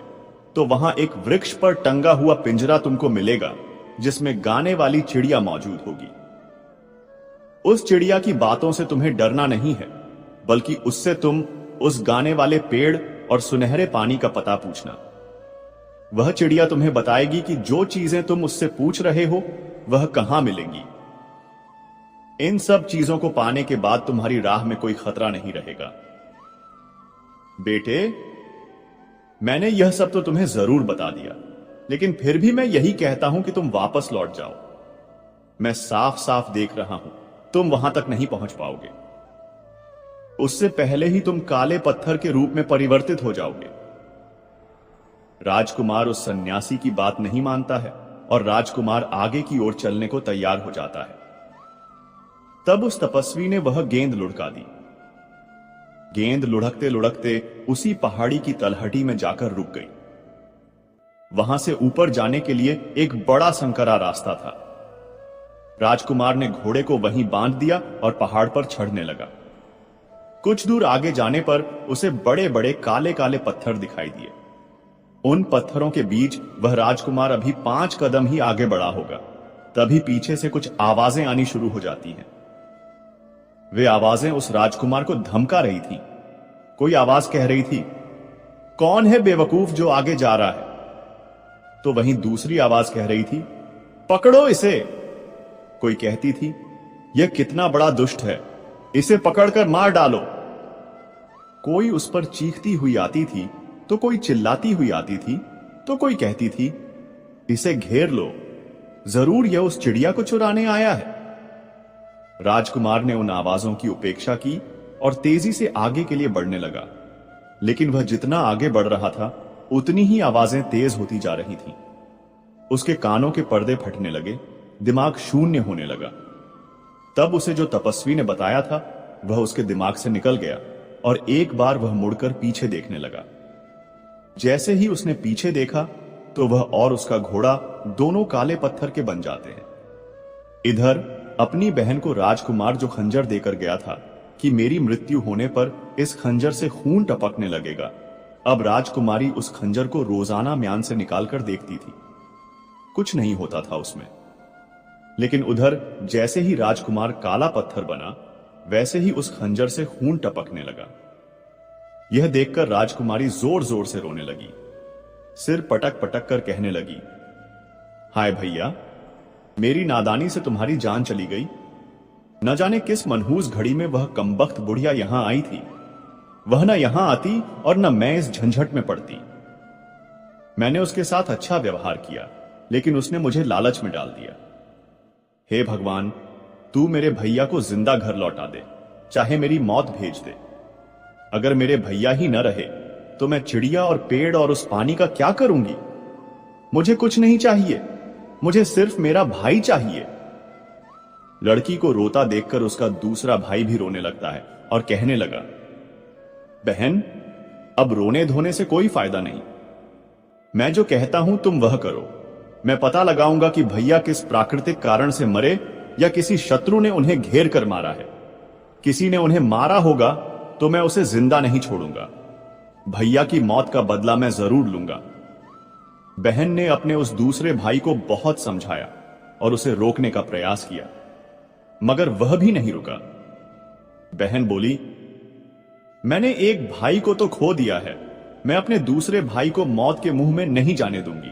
तो वहां एक वृक्ष पर टंगा हुआ पिंजरा तुमको मिलेगा जिसमें गाने वाली चिड़िया मौजूद होगी। उस चिड़िया की बातों से तुम्हें डरना नहीं है, बल्कि उससे तुम उस गाने वाले पेड़ और सुनहरे पानी का पता पूछना। वह चिड़िया तुम्हें बताएगी कि जो चीजें तुम उससे पूछ रहे हो वह कहां मिलेंगी। इन सब चीजों को पाने के बाद तुम्हारी राह में कोई खतरा नहीं रहेगा। बेटे, मैंने यह सब तो तुम्हें जरूर बता दिया, लेकिन फिर भी मैं यही कहता हूं कि तुम वापस लौट जाओ। मैं साफ साफ देख रहा हूं, तुम वहां तक नहीं पहुंच पाओगे। उससे पहले ही तुम काले पत्थर के रूप में परिवर्तित हो जाओगे। राजकुमार उस सन्यासी की बात नहीं मानता है और राजकुमार आगे की ओर चलने को तैयार हो जाता है। तब उस तपस्वी ने वह गेंद लुढ़का दी। गेंद लुढ़कते लुढ़कते उसी पहाड़ी की तलहटी में जाकर रुक गई। वहां से ऊपर जाने के लिए एक बड़ा संकरा रास्ता था। राजकुमार ने घोड़े को वहीं बांध दिया और पहाड़ पर चढ़ने लगा। कुछ दूर आगे जाने पर उसे बड़े बड़े काले काले पत्थर दिखाई दिए। उन पत्थरों के बीच वह राजकुमार अभी 5 कदम ही आगे बढ़ा होगा, तभी पीछे से कुछ आवाजें आनी शुरू हो जाती हैं। वे आवाजें उस राजकुमार को धमका रही थी। कोई आवाज कह रही थी, कौन है बेवकूफ जो आगे जा रहा है? तो वहीं दूसरी आवाज कह रही थी, पकड़ो इसे। कोई कहती थी, यह कितना बड़ा दुष्ट है, इसे पकड़कर मार डालो। कोई उस पर चीखती हुई आती थी, तो कोई चिल्लाती हुई आती थी, तो कोई कहती थी, इसे घेर लो, जरूर यह उस चिड़िया को चुराने आया है। राजकुमार ने उन आवाजों की उपेक्षा की और तेजी से आगे के लिए बढ़ने लगा, लेकिन वह जितना आगे बढ़ रहा था उतनी ही आवाजें तेज होती जा रही थीं। उसके कानों के पर्दे फटने लगे, दिमाग शून्य होने लगा। तब उसे जो तपस्वी ने बताया था वह उसके दिमाग से निकल गया और एक बार वह मुड़कर पीछे देखने लगा। जैसे ही उसने पीछे देखा तो वह और उसका घोड़ा दोनों काले पत्थर के बन जाते हैं। इधर अपनी बहन को राजकुमार जो खंजर देकर गया था कि मेरी मृत्यु होने पर इस खंजर से खून टपकने लगेगा, अब राजकुमारी उस खंजर को रोजाना म्यान से निकालकर देखती थी। कुछ नहीं होता था उसमें। लेकिन उधर जैसे ही राजकुमार काला पत्थर बना, वैसे ही उस खंजर से खून टपकने लगा। यह देखकर राजकुमारी जोर जोर से रोने लगी, सिर पटक पटक कर कहने लगी, हाय भैया, मेरी नादानी से तुम्हारी जान चली गई। न जाने किस मनहूस घड़ी में वह कमबख्त बुढ़िया यहां आई थी। वह न यहां आती और न मैं इस झंझट में पड़ती। मैंने उसके साथ अच्छा व्यवहार किया, लेकिन उसने मुझे लालच में डाल दिया। हे भगवान, तू मेरे भैया को जिंदा घर लौटा दे, चाहे मेरी मौत भेज दे। अगर मेरे भैया ही न रहे तो मैं चिड़िया और पेड़ और उस पानी का क्या करूंगी? मुझे कुछ नहीं चाहिए, मुझे सिर्फ मेरा भाई चाहिए। लड़की को रोता देखकर उसका दूसरा भाई भी रोने लगता है और कहने लगा, बहन, अब रोने धोने से कोई फायदा नहीं। मैं जो कहता हूं तुम वह करो। मैं पता लगाऊंगा कि भैया किस प्राकृतिक कारण से मरे या किसी शत्रु ने उन्हें घेर कर मारा है। किसी ने उन्हें मारा होगा तो मैं उसे जिंदा नहीं छोड़ूंगा। भैया की मौत का बदला मैं जरूर लूंगा। बहन ने अपने उस दूसरे भाई को बहुत समझाया और उसे रोकने का प्रयास किया, मगर वह भी नहीं रुका। बहन बोली, मैंने एक भाई को तो खो दिया है, मैं अपने दूसरे भाई को मौत के मुंह में नहीं जाने दूंगी।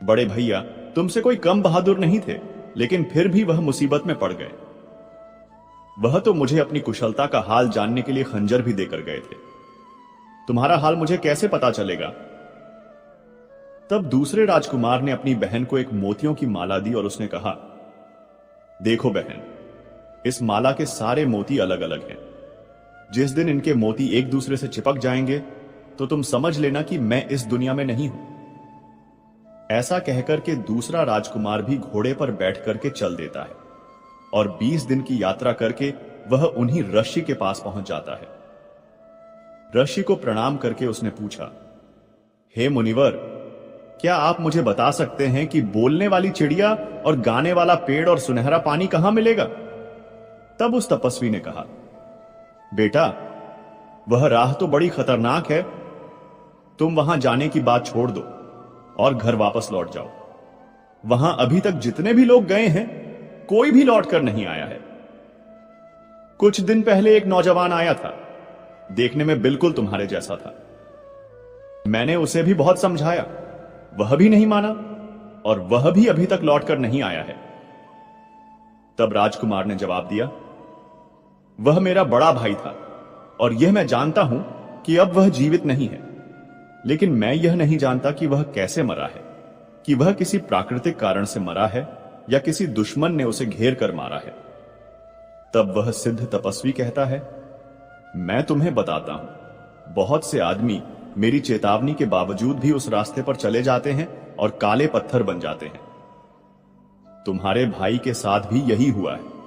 बड़े भैया तुमसे कोई कम बहादुर नहीं थे, लेकिन फिर भी वह मुसीबत में पड़ गए। वह तो मुझे अपनी कुशलता का हाल जानने के लिए खंजर भी देकर गए थे। तुम्हारा हाल मुझे कैसे पता चलेगा? तब दूसरे राजकुमार ने अपनी बहन को एक मोतियों की माला दी और उसने कहा, देखो बहन, इस माला के सारे मोती अलग अलग हैं। जिस दिन इनके मोती एक दूसरे से चिपक जाएंगे तो तुम समझ लेना कि मैं इस दुनिया में नहीं हूं। ऐसा कहकर के दूसरा राजकुमार भी घोड़े पर बैठ करके चल देता है और 20 दिन की यात्रा करके वह उन्हीं ऋषि के पास पहुंच जाता है। ऋषि को प्रणाम करके उसने पूछा, हे मुनिवर, क्या आप मुझे बता सकते हैं कि बोलने वाली चिड़िया और गाने वाला पेड़ और सुनहरा पानी कहां मिलेगा? तब उस तपस्वी ने कहा, बेटा, वह राह तो बड़ी खतरनाक है। तुम वहां जाने की बात छोड़ दो और घर वापस लौट जाओ। वहां अभी तक जितने भी लोग गए हैं, कोई भी लौट कर नहीं आया है। कुछ दिन पहले एक नौजवान आया था, देखने में बिल्कुल तुम्हारे जैसा था। मैंने उसे भी बहुत समझाया, वह भी नहीं माना और वह भी अभी तक लौटकर नहीं आया है। तब राजकुमार ने जवाब दिया, वह मेरा बड़ा भाई था और यह मैं जानता हूं कि अब वह जीवित नहीं है, लेकिन मैं यह नहीं जानता कि वह कैसे मरा है, कि वह किसी प्राकृतिक कारण से मरा है या किसी दुश्मन ने उसे घेर कर मारा है। तब वह सिद्ध तपस्वी कहता है, मैं तुम्हें बताता हूं, बहुत से आदमी मेरी चेतावनी के बावजूद भी उस रास्ते पर चले जाते हैं और काले पत्थर बन जाते हैं। तुम्हारे भाई के साथ भी यही हुआ है।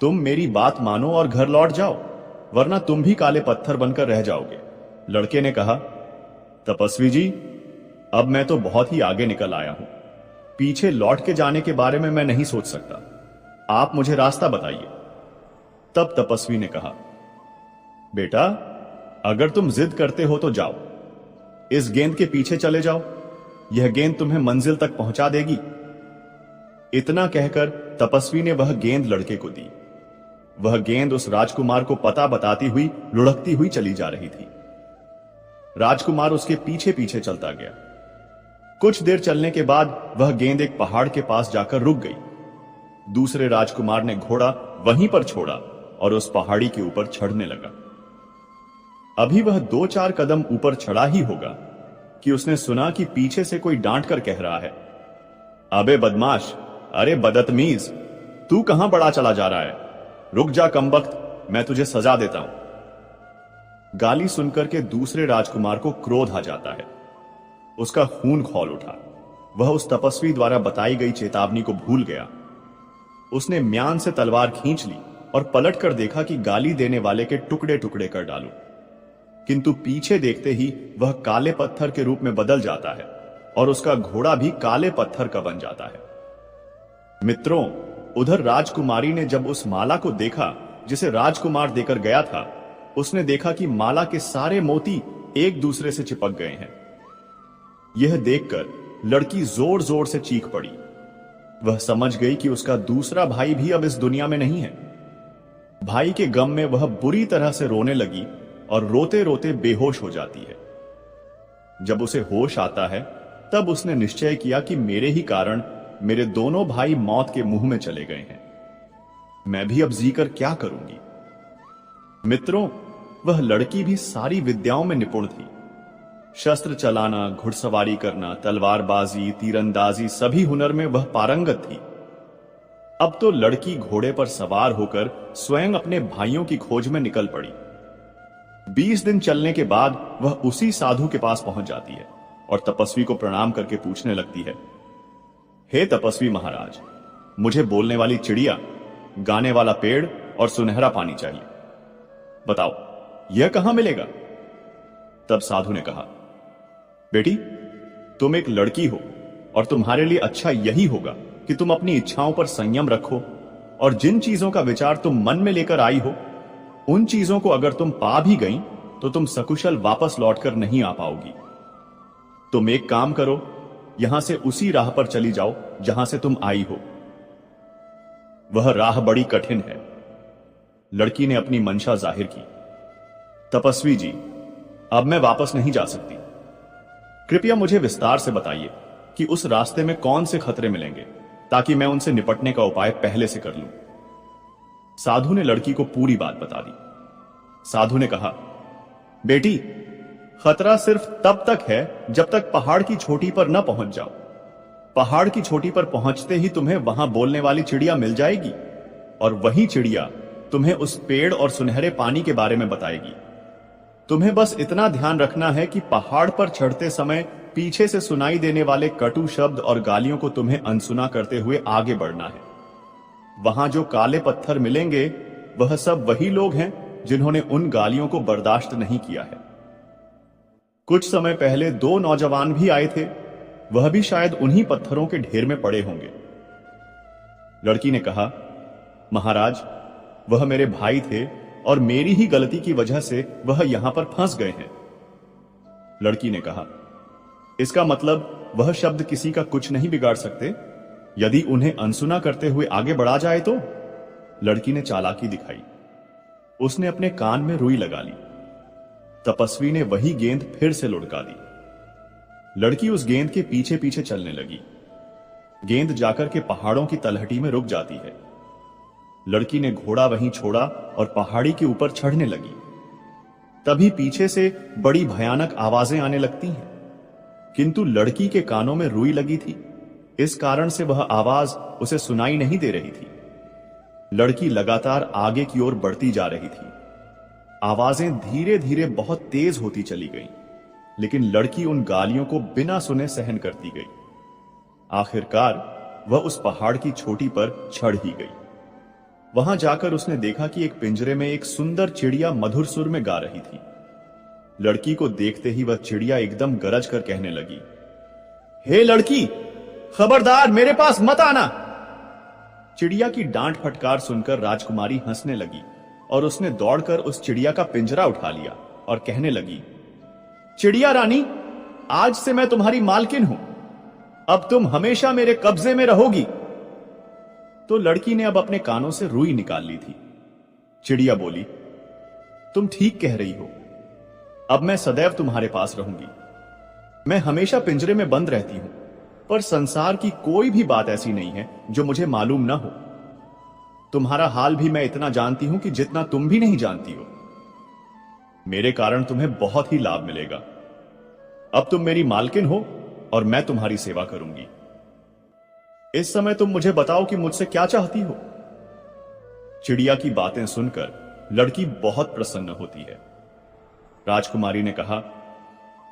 तुम मेरी बात मानो और घर लौट जाओ, वरना तुम भी काले पत्थर बनकर रह जाओगे। लड़के ने कहा, तपस्वी जी, अब मैं तो बहुत ही आगे निकल आया हूं। पीछे लौट के जाने के बारे में मैं नहीं सोच सकता। आप मुझे रास्ता बताइए। तब तपस्वी ने कहा, बेटा, अगर तुम जिद करते हो तो जाओ, इस गेंद के पीछे चले जाओ, यह गेंद तुम्हें मंजिल तक पहुंचा देगी। इतना कहकर तपस्वी ने वह गेंद लड़के को दी। वह गेंद उस राजकुमार को पता बताती हुई लुढ़कती हुई चली जा रही थी। राजकुमार उसके पीछे पीछे चलता गया। कुछ देर चलने के बाद वह गेंद एक पहाड़ के पास जाकर रुक गई। दूसरे राजकुमार ने घोड़ा वहीं पर छोड़ा और उस पहाड़ी के ऊपर चढ़ने लगा। अभी वह 2-4 कदम ऊपर चढ़ा ही होगा कि उसने सुना कि पीछे से कोई डांट कर कह रहा है, अबे बदमाश, अरे बदतमीज, तू कहां बड़ा चला जा रहा है? रुक जा कमबख्त, मैं तुझे सजा देता हूं। गाली सुनकर के दूसरे राजकुमार को क्रोध आ जाता है। उसका खून खौल उठा। वह उस तपस्वी द्वारा बताई गई चेतावनी को भूल गया। उसने म्यान से तलवार खींच ली और पलट कर देखा कि गाली देने वाले के टुकड़े टुकड़े कर डालूं। किंतु पीछे देखते ही वह काले पत्थर के रूप में बदल जाता है और उसका घोड़ा भी काले पत्थर का बन जाता है। मित्रों, उधर राजकुमारी ने जब उस माला को देखा जिसे राजकुमार देकर गया था, उसने देखा कि माला के सारे मोती एक दूसरे से चिपक गए हैं। यह देखकर लड़की जोर जोर से चीख पड़ी। वह समझ गई कि उसका दूसरा भाई भी अब इस दुनिया में नहीं है। भाई के गम में वह बुरी तरह से रोने लगी और रोते रोते बेहोश हो जाती है। जब उसे होश आता है तब उसने निश्चय किया कि मेरे ही कारण मेरे दोनों भाई मौत के मुंह में चले गए हैं। मैं भी अब जीकर क्या करूंगी। मित्रों, वह लड़की भी सारी विद्याओं में निपुण थी। शस्त्र चलाना, घुड़सवारी करना, तलवारबाजी, तीरंदाजी, सभी हुनर में वह पारंगत थी। अब तो लड़की घोड़े पर सवार होकर स्वयं अपने भाइयों की खोज में निकल पड़ी। 20 दिन चलने के बाद वह उसी साधु के पास पहुंच जाती है और तपस्वी को प्रणाम करके पूछने लगती है, हे तपस्वी महाराज, मुझे बोलने वाली चिड़िया, गाने वाला पेड़ और सुनहरा पानी चाहिए। बताओ, यह कहां मिलेगा? तब साधु ने कहा, बेटी, तुम एक लड़की हो और तुम्हारे लिए अच्छा यही होगा कि तुम अपनी इच्छाओं पर संयम रखो और जिन चीजों का विचार तुम मन में लेकर आई हो, उन चीजों को अगर तुम पा भी गई तो तुम सकुशल वापस लौटकर नहीं आ पाओगी। तुम एक काम करो, यहां से उसी राह पर चली जाओ जहां से तुम आई हो। वह राह बड़ी कठिन है। लड़की ने अपनी मंशा जाहिर की। तपस्वी जी, अब मैं वापस नहीं जा सकती। कृपया मुझे विस्तार से बताइए कि उस रास्ते में कौन से खतरे मिलेंगे ताकि मैं उनसे निपटने का उपाय पहले से कर लूं। साधु ने लड़की को पूरी बात बता दी। साधु ने कहा, बेटी, खतरा सिर्फ तब तक है जब तक पहाड़ की चोटी पर न पहुंच जाओ। पहाड़ की चोटी पर पहुंचते ही तुम्हें वहां बोलने वाली चिड़िया मिल जाएगी और वही चिड़िया तुम्हें उस पेड़ और सुनहरे पानी के बारे में बताएगी। तुम्हें बस इतना ध्यान रखना है कि पहाड़ पर चढ़ते समय पीछे से सुनाई देने वाले कटु शब्द और गालियों को तुम्हें अनसुना करते हुए आगे बढ़ना है। वहां जो काले पत्थर मिलेंगे वह सब वही लोग हैं जिन्होंने उन गालियों को बर्दाश्त नहीं किया है। कुछ समय पहले 2 नौजवान भी आए थे, वह भी शायद उन्हीं पत्थरों के ढेर में पड़े होंगे। लड़की ने कहा, महाराज, वह मेरे भाई थे और मेरी ही गलती की वजह से वह यहां पर फंस गए हैं। लड़की ने कहा, इसका मतलब वह शब्द किसी का कुछ नहीं बिगाड़ सकते? यदि उन्हें अनसुना करते हुए आगे बढ़ा जाए तो? लड़की ने चालाकी दिखाई। उसने अपने कान में रुई लगा ली। तपस्वी ने वही गेंद फिर से लुढ़का दी। लड़की उस गेंद के पीछे पीछे चलने लगी। गेंद जाकर के पहाड़ों की तलहटी में रुक जाती है। लड़की ने घोड़ा वहीं छोड़ा और पहाड़ी के ऊपर चढ़ने लगी। तभी पीछे से बड़ी भयानक आवाजें आने लगती हैं, किंतु लड़की के कानों में रुई लगी थी, इस कारण से वह आवाज उसे सुनाई नहीं दे रही थी। लड़की लगातार आगे की ओर बढ़ती जा रही थी। आवाजें धीरे धीरे बहुत तेज होती चली गईं, लेकिन लड़की उन गालियों को बिना सुने सहन करती गई। आखिरकार वह उस पहाड़ की चोटी पर चढ़ ही गई। वहां जाकर उसने देखा कि एक पिंजरे में एक सुंदर चिड़िया मधुर सुर में गा रही थी। लड़की को देखते ही वह चिड़िया एकदम गरज कर कहने लगी, हे लड़की, खबरदार, मेरे पास मत आना। चिड़िया की डांट फटकार सुनकर राजकुमारी हंसने लगी और उसने दौड़कर उस चिड़िया का पिंजरा उठा लिया और कहने लगी, चिड़िया रानी, आज से मैं तुम्हारी मालकिन हूं। अब तुम हमेशा मेरे कब्जे में रहोगी। तो लड़की ने अब अपने कानों से रुई निकाल ली थी। चिड़िया बोली, तुम ठीक कह रही हो। अब मैं सदैव तुम्हारे पास रहूंगी। मैं हमेशा पिंजरे में बंद रहती हूं, पर संसार की कोई भी बात ऐसी नहीं है जो मुझे मालूम ना हो। तुम्हारा हाल भी मैं इतना जानती हूं कि जितना तुम भी नहीं जानती हो। मेरे कारण तुम्हें बहुत ही लाभ मिलेगा। अब तुम मेरी मालकिन हो और मैं तुम्हारी सेवा करूंगी। इस समय तुम मुझे बताओ कि मुझसे क्या चाहती हो। चिड़िया की बातें सुनकर लड़की बहुत प्रसन्न होती है। राजकुमारी ने कहा,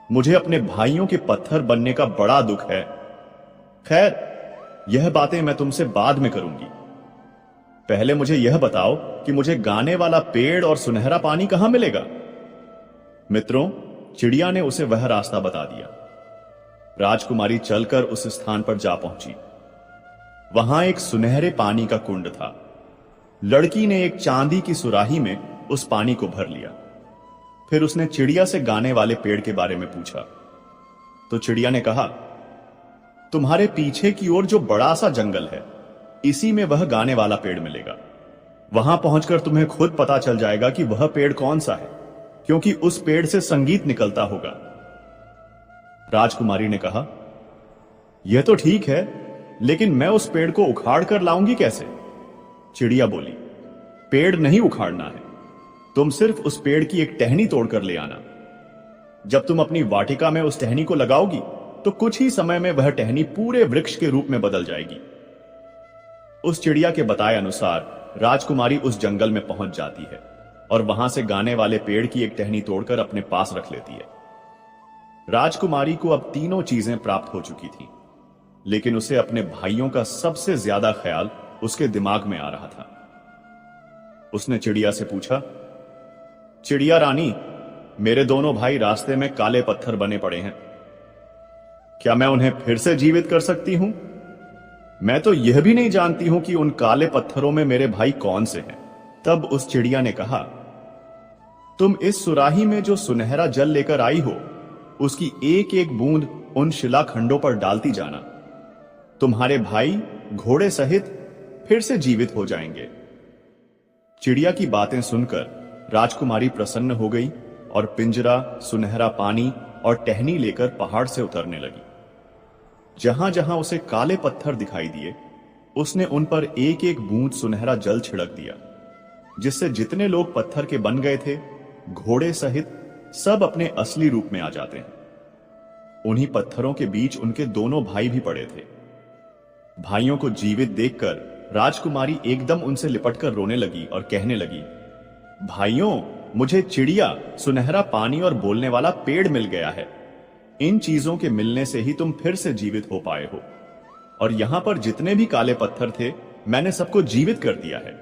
मुझे अपने भाइयों के पत्थर बनने का बड़ा दुख है। खैर, यह बातें मैं तुमसे बाद में करूंगी। पहले मुझे यह बताओ कि मुझे गाने वाला पेड़ और सुनहरा पानी कहां मिलेगा। मित्रों, चिड़िया ने उसे वह रास्ता बता दिया। राजकुमारी चलकर उस स्थान पर जा पहुंची। वहां एक सुनहरे पानी का कुंड था। लड़की ने एक चांदी की सुराही में उस पानी को भर लिया। फिर उसने चिड़िया से गाने वाले पेड़ के बारे में पूछा तो चिड़िया ने कहा, तुम्हारे पीछे की ओर जो बड़ा सा जंगल है, इसी में वह गाने वाला पेड़ मिलेगा। वहां पहुंचकर तुम्हें खुद पता चल जाएगा कि वह पेड़ कौन सा है, क्योंकि उस पेड़ से संगीत निकलता होगा। राजकुमारी ने कहा, यह तो ठीक है, लेकिन मैं उस पेड़ को उखाड़ कर लाऊंगी कैसे? चिड़िया बोली, पेड़ नहीं उखाड़ना है, तुम सिर्फ उस पेड़ की एक टहनी तोड़कर ले आना। जब तुम अपनी वाटिका में उस टहनी को लगाओगी तो कुछ ही समय में वह टहनी पूरे वृक्ष के रूप में बदल जाएगी। उस चिड़िया के बताए अनुसार राजकुमारी उस जंगल में पहुंच जाती है और वहां से गाने वाले पेड़ की एक टहनी तोड़कर अपने पास रख लेती है। राजकुमारी को अब तीनों चीजें प्राप्त हो चुकी थी, लेकिन उसे अपने भाइयों का सबसे ज्यादा ख्याल उसके दिमाग में आ रहा था। उसने चिड़िया से पूछा, चिड़िया रानी, मेरे दोनों भाई रास्ते में काले पत्थर बने पड़े हैं, क्या मैं उन्हें फिर से जीवित कर सकती हूं? मैं तो यह भी नहीं जानती हूं कि उन काले पत्थरों में मेरे भाई कौन से हैं। तब उस चिड़िया ने कहा, तुम इस सुराही में जो सुनहरा जल लेकर आई हो, उसकी एक एक बूंद उन शिलाखंडों पर डालती जाना। तुम्हारे भाई घोड़े सहित फिर से जीवित हो जाएंगे। चिड़िया की बातें सुनकर राजकुमारी प्रसन्न हो गई और पिंजरा, सुनहरा पानी और टहनी लेकर पहाड़ से उतरने लगी। जहां जहां उसे काले पत्थर दिखाई दिए, उसने उन पर एक एक बूंद सुनहरा जल छिड़क दिया, जिससे जितने लोग पत्थर के बन गए थे, घोड़े सहित सब अपने असली रूप में आ जाते हैं। उन्हीं पत्थरों के बीच उनके दोनों भाई भी पड़े थे। भाइयों को जीवित देखकर राजकुमारी एकदम उनसे लिपटकर रोने लगी और कहने लगी, भाइयों, मुझे चिड़िया, सुनहरा पानी और बोलने वाला पेड़ मिल गया है। इन चीजों के मिलने से ही तुम फिर से जीवित हो पाए हो, और यहां पर जितने भी काले पत्थर थे, मैंने सबको जीवित कर दिया है।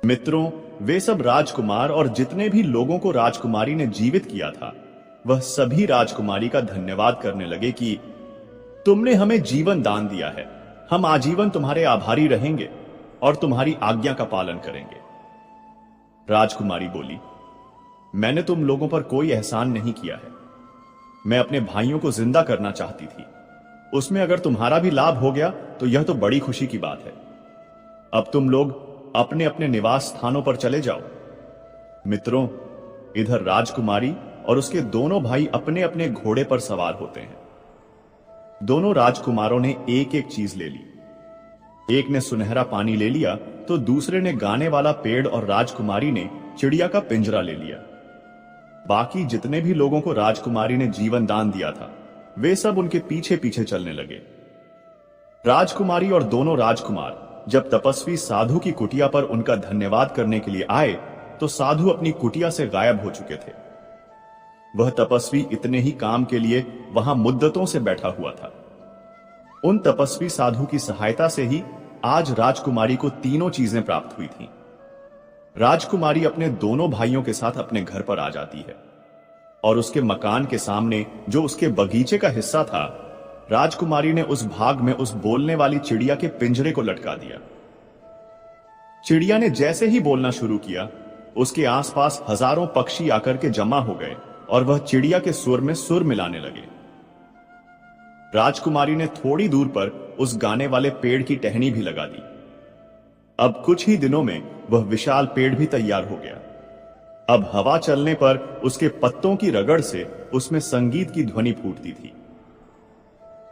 मित्रों, वे सब राजकुमार और जितने भी लोगों को राजकुमारी ने जीवित किया था, वह सभी राजकुमारी का धन्यवाद करने लगे कि तुमने हमें जीवन दान दिया है, हम आजीवन तुम्हारे आभारी रहेंगे और तुम्हारी आज्ञा का पालन करेंगे। राजकुमारी बोली, मैंने तुम लोगों पर कोई एहसान नहीं किया है। मैं अपने भाइयों को जिंदा करना चाहती थी। उसमें अगर तुम्हारा भी लाभ हो गया तो यह तो बड़ी खुशी की बात है। अब तुम लोग अपने अपने निवास स्थानों पर चले जाओ। मित्रों, इधर राजकुमारी और उसके दोनों भाई अपने अपने घोड़े पर सवार होते हैं। दोनों राजकुमारों ने एक एक चीज ले ली। एक ने सुनहरा पानी ले लिया तो दूसरे ने गाने वाला पेड़ और राजकुमारी ने चिड़िया का पिंजरा ले लिया। बाकी जितने भी लोगों को राजकुमारी ने जीवन दान दिया था, वे सब उनके पीछे पीछे चलने लगे। राजकुमारी और दोनों राजकुमार जब तपस्वी साधु की कुटिया पर उनका धन्यवाद करने के लिए आए तो साधु अपनी कुटिया से गायब हो चुके थे। वह तपस्वी इतने ही काम के लिए वहां मुद्दतों से बैठा हुआ था। उन तपस्वी साधु की सहायता से ही आज राजकुमारी को तीनों चीजें प्राप्त हुई थीं। राजकुमारी अपने दोनों भाइयों के साथ अपने घर पर आ जाती है और उसके मकान के सामने जो उसके बगीचे का हिस्सा था, राजकुमारी ने उस भाग में उस बोलने वाली चिड़िया के पिंजरे को लटका दिया। चिड़िया ने जैसे ही बोलना शुरू किया, उसके आसपास हजारों पक्षी आकर के जमा हो गए और वह चिड़िया के सुर में सुर मिलाने लगे। राजकुमारी ने थोड़ी दूर पर उस गाने वाले पेड़ की टहनी भी लगा दी। अब कुछ ही दिनों में वह विशाल पेड़ भी तैयार हो गया। अब हवा चलने पर उसके पत्तों की रगड़ से उसमें संगीत की ध्वनि फूटती थी।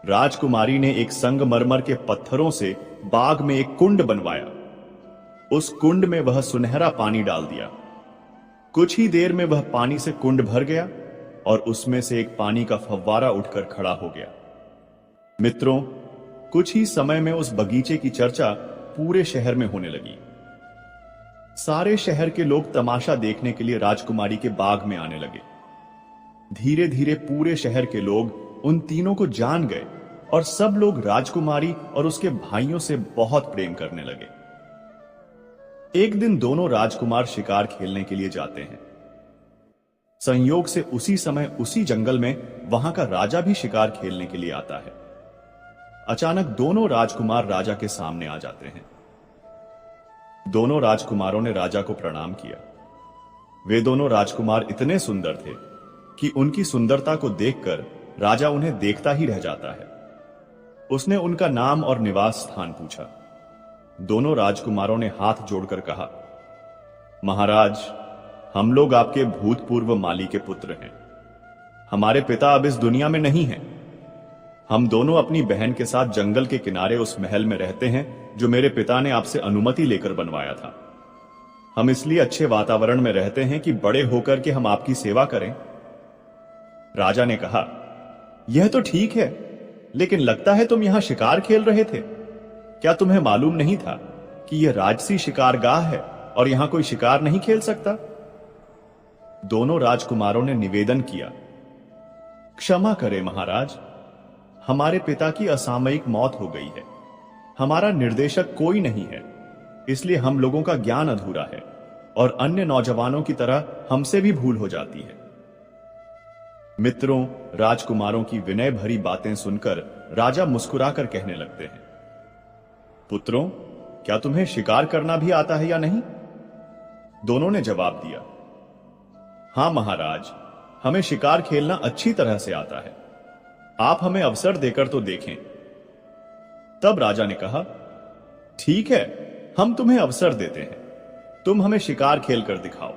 राजकुमारी ने एक संगमरमर के पत्थरों से बाग में एक कुंड बनवाया। उस कुंड में वह सुनहरा पानी डाल दिया। कुछ ही देर में वह पानी से कुंड भर गया और उसमें से एक पानी का फव्वारा उठकर खड़ा हो गया। मित्रों, कुछ ही समय में उस बगीचे की चर्चा पूरे शहर में होने लगी। सारे शहर के लोग तमाशा देखने के लिए राजकुमारी के बाग में आने लगे। धीरे धीरे पूरे शहर के लोग उन तीनों को जान गए और सब लोग राजकुमारी और उसके भाइयों से बहुत प्रेम करने लगे। एक दिन दोनों राजकुमार शिकार खेलने के लिए जाते हैं। संयोग से उसी समय उसी जंगल में वहां का राजा भी शिकार खेलने के लिए आता है। अचानक दोनों राजकुमार राजा के सामने आ जाते हैं। दोनों राजकुमारों ने राजा को प्रणाम किया। वे दोनों राजकुमार इतने सुंदर थे कि उनकी सुंदरता को देखकर राजा उन्हें देखता ही रह जाता है। उसने उनका नाम और निवास स्थान पूछा। दोनों राजकुमारों ने हाथ जोड़कर कहा, महाराज, हम लोग आपके भूतपूर्व माली के पुत्र हैं। हमारे पिता अब इस दुनिया में नहीं हैं। हम दोनों अपनी बहन के साथ जंगल के किनारे उस महल में रहते हैं जो मेरे पिता ने आपसे अनुमति लेकर बनवाया था। हम इसलिए अच्छे वातावरण में रहते हैं कि बड़े होकर के हम आपकी सेवा करें। राजा ने कहा, यह तो ठीक है, लेकिन लगता है तुम यहां शिकार खेल रहे थे। क्या तुम्हें मालूम नहीं था कि यह राजसी शिकारगाह है और यहां कोई शिकार नहीं खेल सकता? दोनों राजकुमारों ने निवेदन किया, क्षमा करें महाराज, हमारे पिता की असामयिक मौत हो गई है। हमारा निर्देशक कोई नहीं है, इसलिए हम लोगों का ज्ञान अधूरा है और अन्य नौजवानों की तरह हमसे भी भूल हो जाती है। मित्रों, राजकुमारों की विनय भरी बातें सुनकर राजा मुस्कुराकर कहने लगते हैं, पुत्रों, क्या तुम्हें शिकार करना भी आता है या नहीं? दोनों ने जवाब दिया, हां महाराज, हमें शिकार खेलना अच्छी तरह से आता है। आप हमें अवसर देकर तो देखें। तब राजा ने कहा, ठीक है, हम तुम्हें अवसर देते हैं, तुम हमें शिकार खेलकर दिखाओ।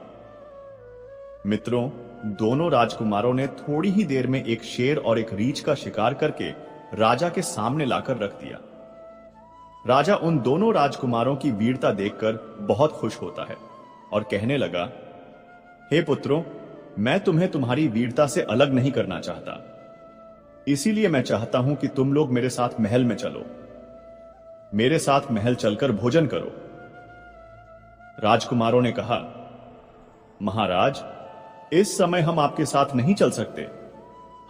मित्रों, दोनों राजकुमारों ने थोड़ी ही देर में एक शेर और एक रीछ का शिकार करके राजा के सामने लाकर रख दिया। राजा उन दोनों राजकुमारों की वीरता देखकर बहुत खुश होता है और कहने लगा, हे पुत्रों, मैं तुम्हें तुम्हारी वीरता से अलग नहीं करना चाहता, इसीलिए मैं चाहता हूं कि तुम लोग मेरे साथ महल में चलो। मेरे साथ महल चलकर भोजन करो। राजकुमारों ने कहा, महाराज, इस समय हम आपके साथ नहीं चल सकते।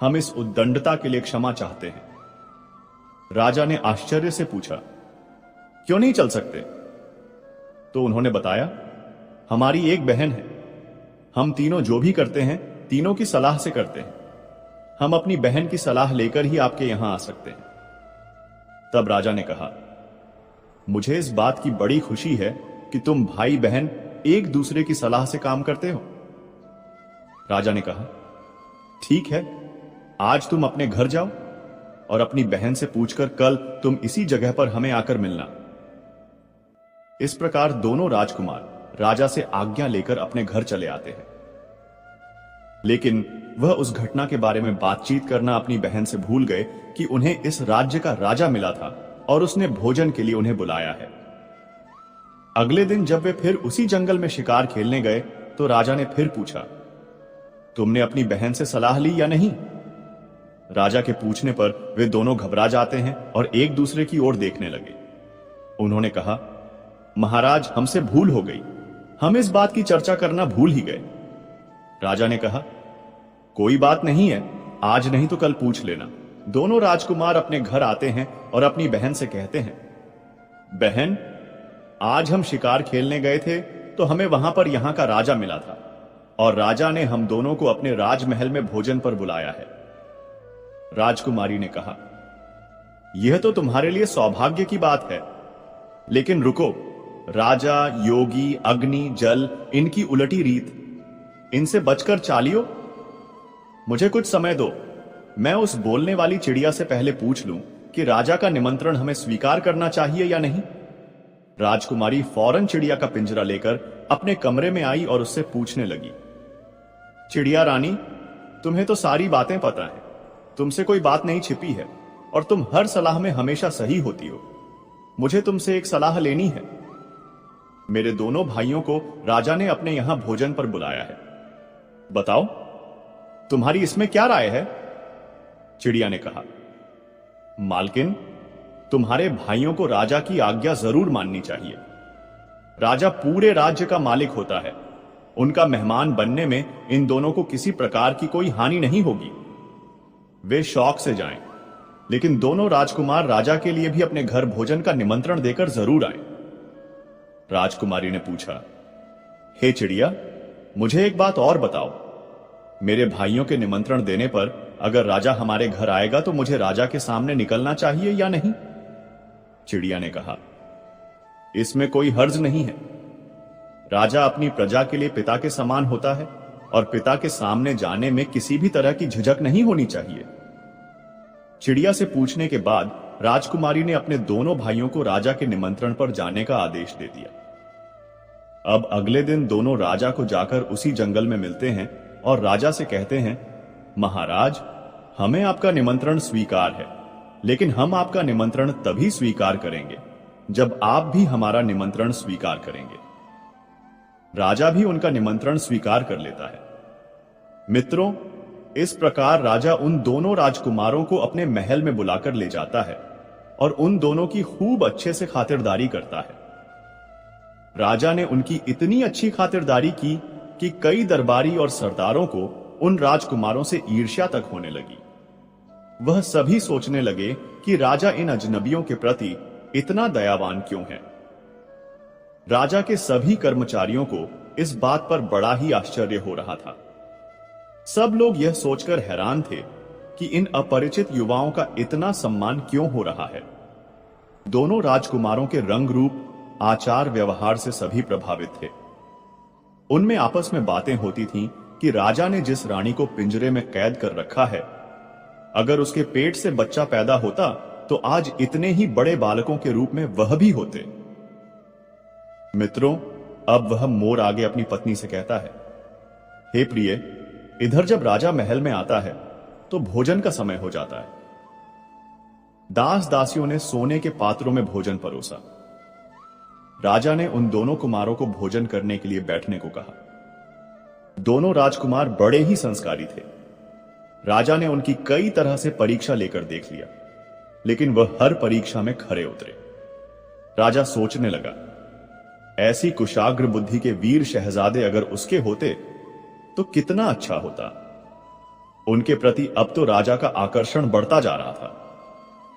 हम इस उद्दंडता के लिए क्षमा चाहते हैं। राजा ने आश्चर्य से पूछा, क्यों नहीं चल सकते? तो उन्होंने बताया, हमारी एक बहन है। हम तीनों जो भी करते हैं तीनों की सलाह से करते हैं। हम अपनी बहन की सलाह लेकर ही आपके यहां आ सकते हैं। तब राजा ने कहा, मुझे इस बात की बड़ी खुशी है कि तुम भाई बहन एक दूसरे की सलाह से काम करते हो। राजा ने कहा, ठीक है, आज तुम अपने घर जाओ और अपनी बहन से पूछकर कल तुम इसी जगह पर हमें आकर मिलना। इस प्रकार दोनों राजकुमार राजा से आज्ञा लेकर अपने घर चले आते हैं। लेकिन वह उस घटना के बारे में बातचीत करना अपनी बहन से भूल गए कि उन्हें इस राज्य का राजा मिला था और उसने भोजन के लिए उन्हें बुलाया है। अगले दिन जब वे फिर उसी जंगल में शिकार खेलने गए तो राजा ने फिर पूछा, तुमने अपनी बहन से सलाह ली या नहीं? राजा के पूछने पर वे दोनों घबरा जाते हैं और एक दूसरे की ओर देखने लगे। उन्होंने कहा, महाराज, हमसे भूल हो गई, हम इस बात की चर्चा करना भूल ही गए। राजा ने कहा, कोई बात नहीं है, आज नहीं तो कल पूछ लेना। दोनों राजकुमार अपने घर आते हैं और अपनी बहन से कहते हैं, बहन, आज हम शिकार खेलने गए थे तो हमें वहां पर यहां का राजा मिला था और राजा ने हम दोनों को अपने राजमहल में भोजन पर बुलाया है। राजकुमारी ने कहा, यह तो तुम्हारे लिए सौभाग्य की बात है, लेकिन रुको, राजा, योगी, अग्नि, जल, इनकी उलटी रीत, इनसे बचकर चालियो। मुझे कुछ समय दो, मैं उस बोलने वाली चिड़िया से पहले पूछ लूं कि राजा का निमंत्रण हमें स्वीकार करना चाहिए या नहीं। राजकुमारी फौरन चिड़िया का पिंजरा लेकर अपने कमरे में आई और उससे पूछने लगी, चिड़िया रानी, तुम्हें तो सारी बातें पता है, तुमसे कोई बात नहीं छिपी है और तुम हर सलाह में हमेशा सही होती हो। मुझे तुमसे एक सलाह लेनी है। मेरे दोनों भाइयों को राजा ने अपने यहां भोजन पर बुलाया है। बताओ, तुम्हारी इसमें क्या राय है? चिड़िया ने कहा, मालकिन, तुम्हारे भाइयों को राजा की आज्ञा जरूर माननी चाहिए। राजा पूरे राज्य का मालिक होता है, उनका मेहमान बनने में इन दोनों को किसी प्रकार की कोई हानि नहीं होगी। वे शौक से जाएं, लेकिन दोनों राजकुमार राजा के लिए भी अपने घर भोजन का निमंत्रण देकर जरूर आए। राजकुमारी ने पूछा, हे चिड़िया, मुझे एक बात और बताओ। मेरे भाइयों के निमंत्रण देने पर अगर राजा हमारे घर आएगा तो मुझे राजा के सामने निकलना चाहिए या नहीं? चिड़िया ने कहा, इसमें कोई हर्ज नहीं है। राजा अपनी प्रजा के लिए पिता के समान होता है और पिता के सामने जाने में किसी भी तरह की झिझक नहीं होनी चाहिए। चिड़िया से पूछने के बाद राजकुमारी ने अपने दोनों भाइयों को राजा के निमंत्रण पर जाने का आदेश दे दिया। अब अगले दिन दोनों राजा को जाकर उसी जंगल में मिलते हैं और राजा से कहते हैं, महाराज, हमें आपका निमंत्रण स्वीकार है, लेकिन हम आपका निमंत्रण तभी स्वीकार करेंगे जब आप भी हमारा निमंत्रण स्वीकार करेंगे। राजा भी उनका निमंत्रण स्वीकार कर लेता है। मित्रों, इस प्रकार राजा उन दोनों राजकुमारों को अपने महल में बुलाकर ले जाता है और उन दोनों की खूब अच्छे से खातिरदारी करता है। राजा ने उनकी इतनी अच्छी खातिरदारी की कि कई दरबारी और सरदारों को उन राजकुमारों से ईर्ष्या तक होने लगी। वह सभी सोचने लगे कि राजा इन अजनबियों के प्रति इतना दयावान क्यों है। राजा के सभी कर्मचारियों को इस बात पर बड़ा ही आश्चर्य हो रहा था। सब लोग यह सोचकर हैरान थे कि इन अपरिचित युवाओं का इतना सम्मान क्यों हो रहा है। दोनों राजकुमारों के रंग रूप, आचार व्यवहार से सभी प्रभावित थे। उनमें आपस में बातें होती थीं कि राजा ने जिस रानी को पिंजरे में कैद कर रखा है, अगर उसके पेट से बच्चा पैदा होता तो आज इतने ही बड़े बालकों के रूप में वह भी होते। मित्रों, अब वह मोर आगे अपनी पत्नी से कहता है, हे प्रिय, इधर जब राजा महल में आता है तो भोजन का समय हो जाता है। दास दासियों ने सोने के पात्रों में भोजन परोसा। राजा ने उन दोनों कुमारों को भोजन करने के लिए बैठने को कहा। दोनों राजकुमार बड़े ही संस्कारी थे। राजा ने उनकी कई तरह से परीक्षा लेकर देख लिया, लेकिन वह हर परीक्षा में खरे उतरे। राजा सोचने लगा, ऐसी कुशाग्र बुद्धि के वीर शहजादे अगर उसके होते तो कितना अच्छा होता। उनके प्रति अब तो राजा का आकर्षण बढ़ता जा रहा था।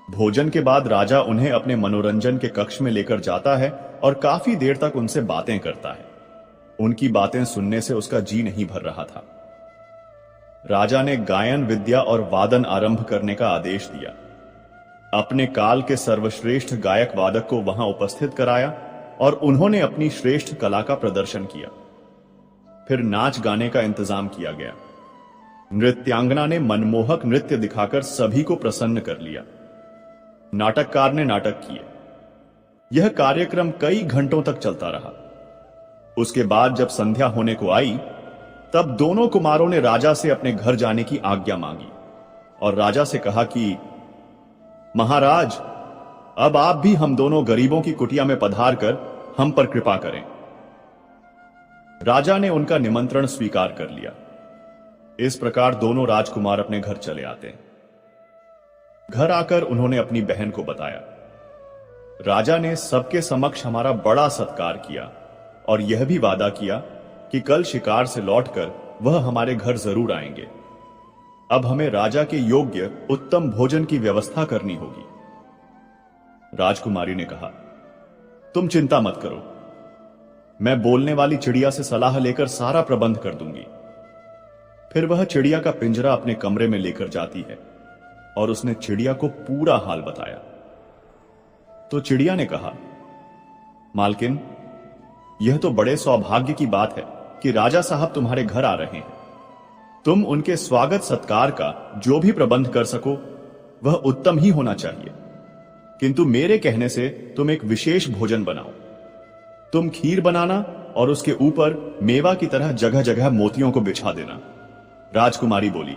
भोजन के बाद राजा उन्हें अपने मनोरंजन के कक्ष में लेकर जाता है और काफी देर तक उनसे बातें करता है। उनकी बातें सुनने से उसका जी नहीं भर रहा था। राजा ने गायन विद्या और वादन आरंभ करने का आदेश दिया। अपने काल के सर्वश्रेष्ठ गायक वादक को वहां उपस्थित कराया और उन्होंने अपनी श्रेष्ठ कला का प्रदर्शन किया। फिर नाच गाने का इंतजाम किया गया। नृत्यांगना ने मनमोहक नृत्य दिखाकर सभी को प्रसन्न कर लिया। नाटककार ने नाटक किए। यह कार्यक्रम कई घंटों तक चलता रहा। उसके बाद जब संध्या होने को आई, तब दोनों कुमारों ने राजा से अपने घर जाने की आज्ञा मांगी और राजा से कहा कि महाराज, अब आप भी हम दोनों गरीबों की कुटिया में पधार कर हम पर कृपा करें। राजा ने उनका निमंत्रण स्वीकार कर लिया। इस प्रकार दोनों राजकुमार अपने घर चले आते हैं। घर आकर उन्होंने अपनी बहन को बताया। राजा ने सबके समक्ष हमारा बड़ा सत्कार किया और यह भी वादा किया कि कल शिकार से लौटकर वह हमारे घर जरूर आएंगे। अब हमें राजा के योग्य उत्तम भोजन की व्यवस्था करनी होगी। राजकुमारी ने कहा, तुम चिंता मत करो, मैं बोलने वाली चिड़िया से सलाह लेकर सारा प्रबंध कर दूंगी। फिर वह चिड़िया का पिंजरा अपने कमरे में लेकर जाती है और उसने चिड़िया को पूरा हाल बताया। तो चिड़िया ने कहा, मालकिन, यह तो बड़े सौभाग्य की बात है कि राजा साहब तुम्हारे घर आ रहे हैं। तुम उनके स्वागत सत्कार का जो भी प्रबंध कर सको वह उत्तम ही होना चाहिए, किंतु मेरे कहने से तुम एक विशेष भोजन बनाओ। तुम खीर बनाना और उसके ऊपर मेवा की तरह जगह जगह मोतियों को बिछा देना। राजकुमारी बोली,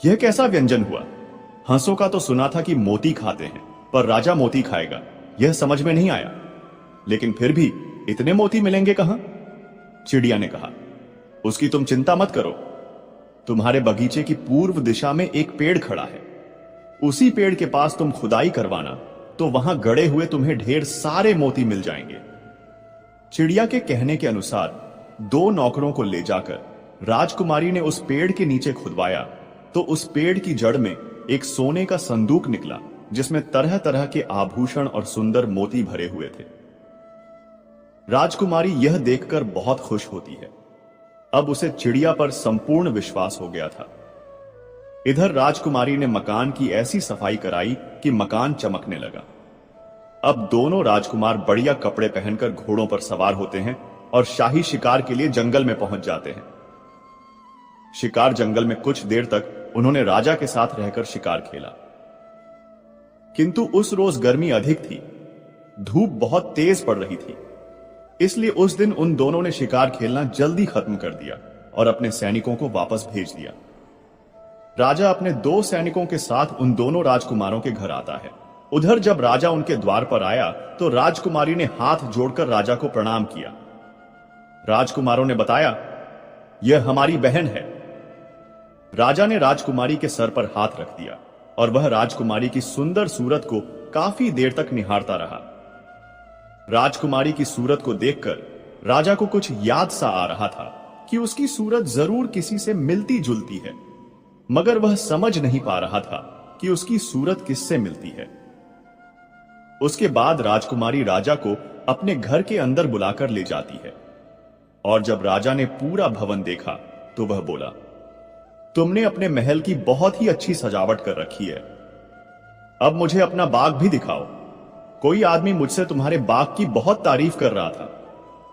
यह कैसा व्यंजन हुआ? हंसों का तो सुना था कि मोती खाते हैं, पर राजा मोती खाएगा, यह समझ में नहीं आया। लेकिन फिर भी इतने मोती मिलेंगे कहां? चिड़िया ने कहा, उसकी तुम चिंता मत करो। तुम्हारे बगीचे की पूर्व दिशा में एक पेड़ खड़ा है। उसी पेड़ के पास तुम खुदाई करवाना, तो वहां गड़े हुए तुम्हें ढेर सारे मोती मिल जाएंगे। चिड़िया के कहने के अनुसार दो नौकरों को ले जाकर राजकुमारी ने उस पेड़ के नीचे खुदवाया, तो उस पेड़ की जड़ में एक सोने का संदूक निकला, जिसमें तरह तरह के आभूषण और सुंदर मोती भरे हुए थे। राजकुमारी यह देखकर बहुत खुश होती है। अब उसे चिड़िया पर संपूर्ण विश्वास हो गया था। इधर राजकुमारी ने मकान की ऐसी सफाई कराई कि मकान चमकने लगा। अब दोनों राजकुमार बढ़िया कपड़े पहनकर घोड़ों पर सवार होते हैं और शाही शिकार के लिए जंगल में पहुंच जाते हैं। शिकार जंगल में कुछ देर तक उन्होंने राजा के साथ रहकर शिकार खेला, किंतु उस रोज गर्मी अधिक थी, धूप बहुत तेज पड़ रही थी। इसलिए उस दिन उन दोनों ने शिकार खेलना जल्दी खत्म कर दिया और अपने सैनिकों को वापस भेज दिया। राजा अपने 2 सैनिकों के साथ उन दोनों राजकुमारों के घर आता है। उधर जब राजा उनके द्वार पर आया तो राजकुमारी ने हाथ जोड़कर राजा को प्रणाम किया। राजकुमारों ने बताया, यह हमारी बहन है। राजा ने राजकुमारी के सर पर हाथ रख दिया और वह राजकुमारी की सुंदर सूरत को काफी देर तक निहारता रहा। राजकुमारी की सूरत को देखकर राजा को कुछ याद सा आ रहा था कि उसकी सूरत जरूर किसी से मिलती जुलती है, मगर वह समझ नहीं पा रहा था कि उसकी सूरत किससे मिलती है। उसके बाद राजकुमारी राजा को अपने घर के अंदर बुलाकर ले जाती है और जब राजा ने पूरा भवन देखा तो वह बोला, तुमने अपने महल की बहुत ही अच्छी सजावट कर रखी है। अब मुझे अपना बाग भी दिखाओ। कोई आदमी मुझसे तुम्हारे बाग की बहुत तारीफ कर रहा था।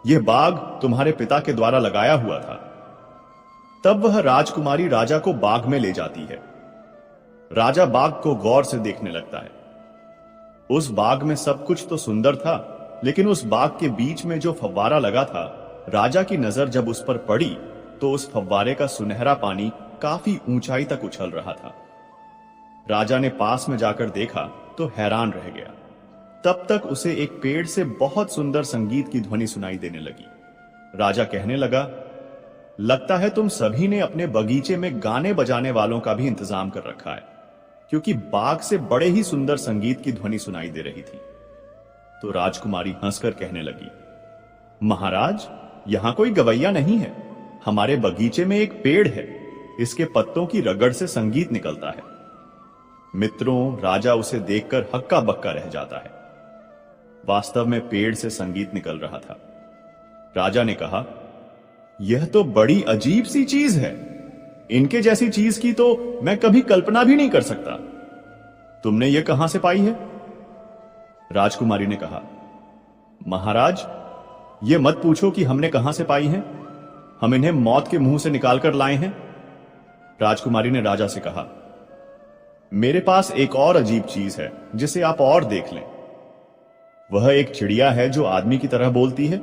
यह बाग तुम्हारे पिता के द्वारा लगाया हुआ था। तब वह राजकुमारी राजा को बाग में ले जाती है। राजा बाग को गौर से देखने लगता है। उस बाग में सब कुछ तो सुंदर था, लेकिन उस बाग के बीच में जो फव्वारा लगा था, राजा की नजर जब उस पर पड़ी तो उस फव्वारे का सुनहरा पानी काफी ऊंचाई तक उछल रहा था। राजा ने पास में जाकर देखा तो हैरान रह गया। तब तक उसे एक पेड़ से बहुत सुंदर संगीत की ध्वनि सुनाई देने लगी। राजा कहने लगा, लगता है तुम सभी ने अपने बगीचे में गाने बजाने वालों का भी इंतजाम कर रखा है, क्योंकि बाग से बड़े ही सुंदर संगीत की ध्वनि सुनाई दे रही थी। तो राजकुमारी हंसकर कहने लगी, महाराज, यहां कोई गवैया नहीं है। हमारे बगीचे में एक पेड़ है, इसके पत्तों की रगड़ से संगीत निकलता है। मित्रों, राजा उसे देखकर हक्का बक्का रह जाता है। वास्तव में पेड़ से संगीत निकल रहा था। राजा ने कहा, यह तो बड़ी अजीब सी चीज है। इनके जैसी चीज की तो मैं कभी कल्पना भी नहीं कर सकता। तुमने यह कहां से पाई है? राजकुमारी ने कहा, महाराज, यह मत पूछो कि हमने कहां से पाई हैं। हम इन्हें मौत के मुंह से निकालकर लाए हैं। राजकुमारी ने राजा से कहा, मेरे पास एक और अजीब चीज है जिसे आप और देख लें। वह एक चिड़िया है जो आदमी की तरह बोलती है,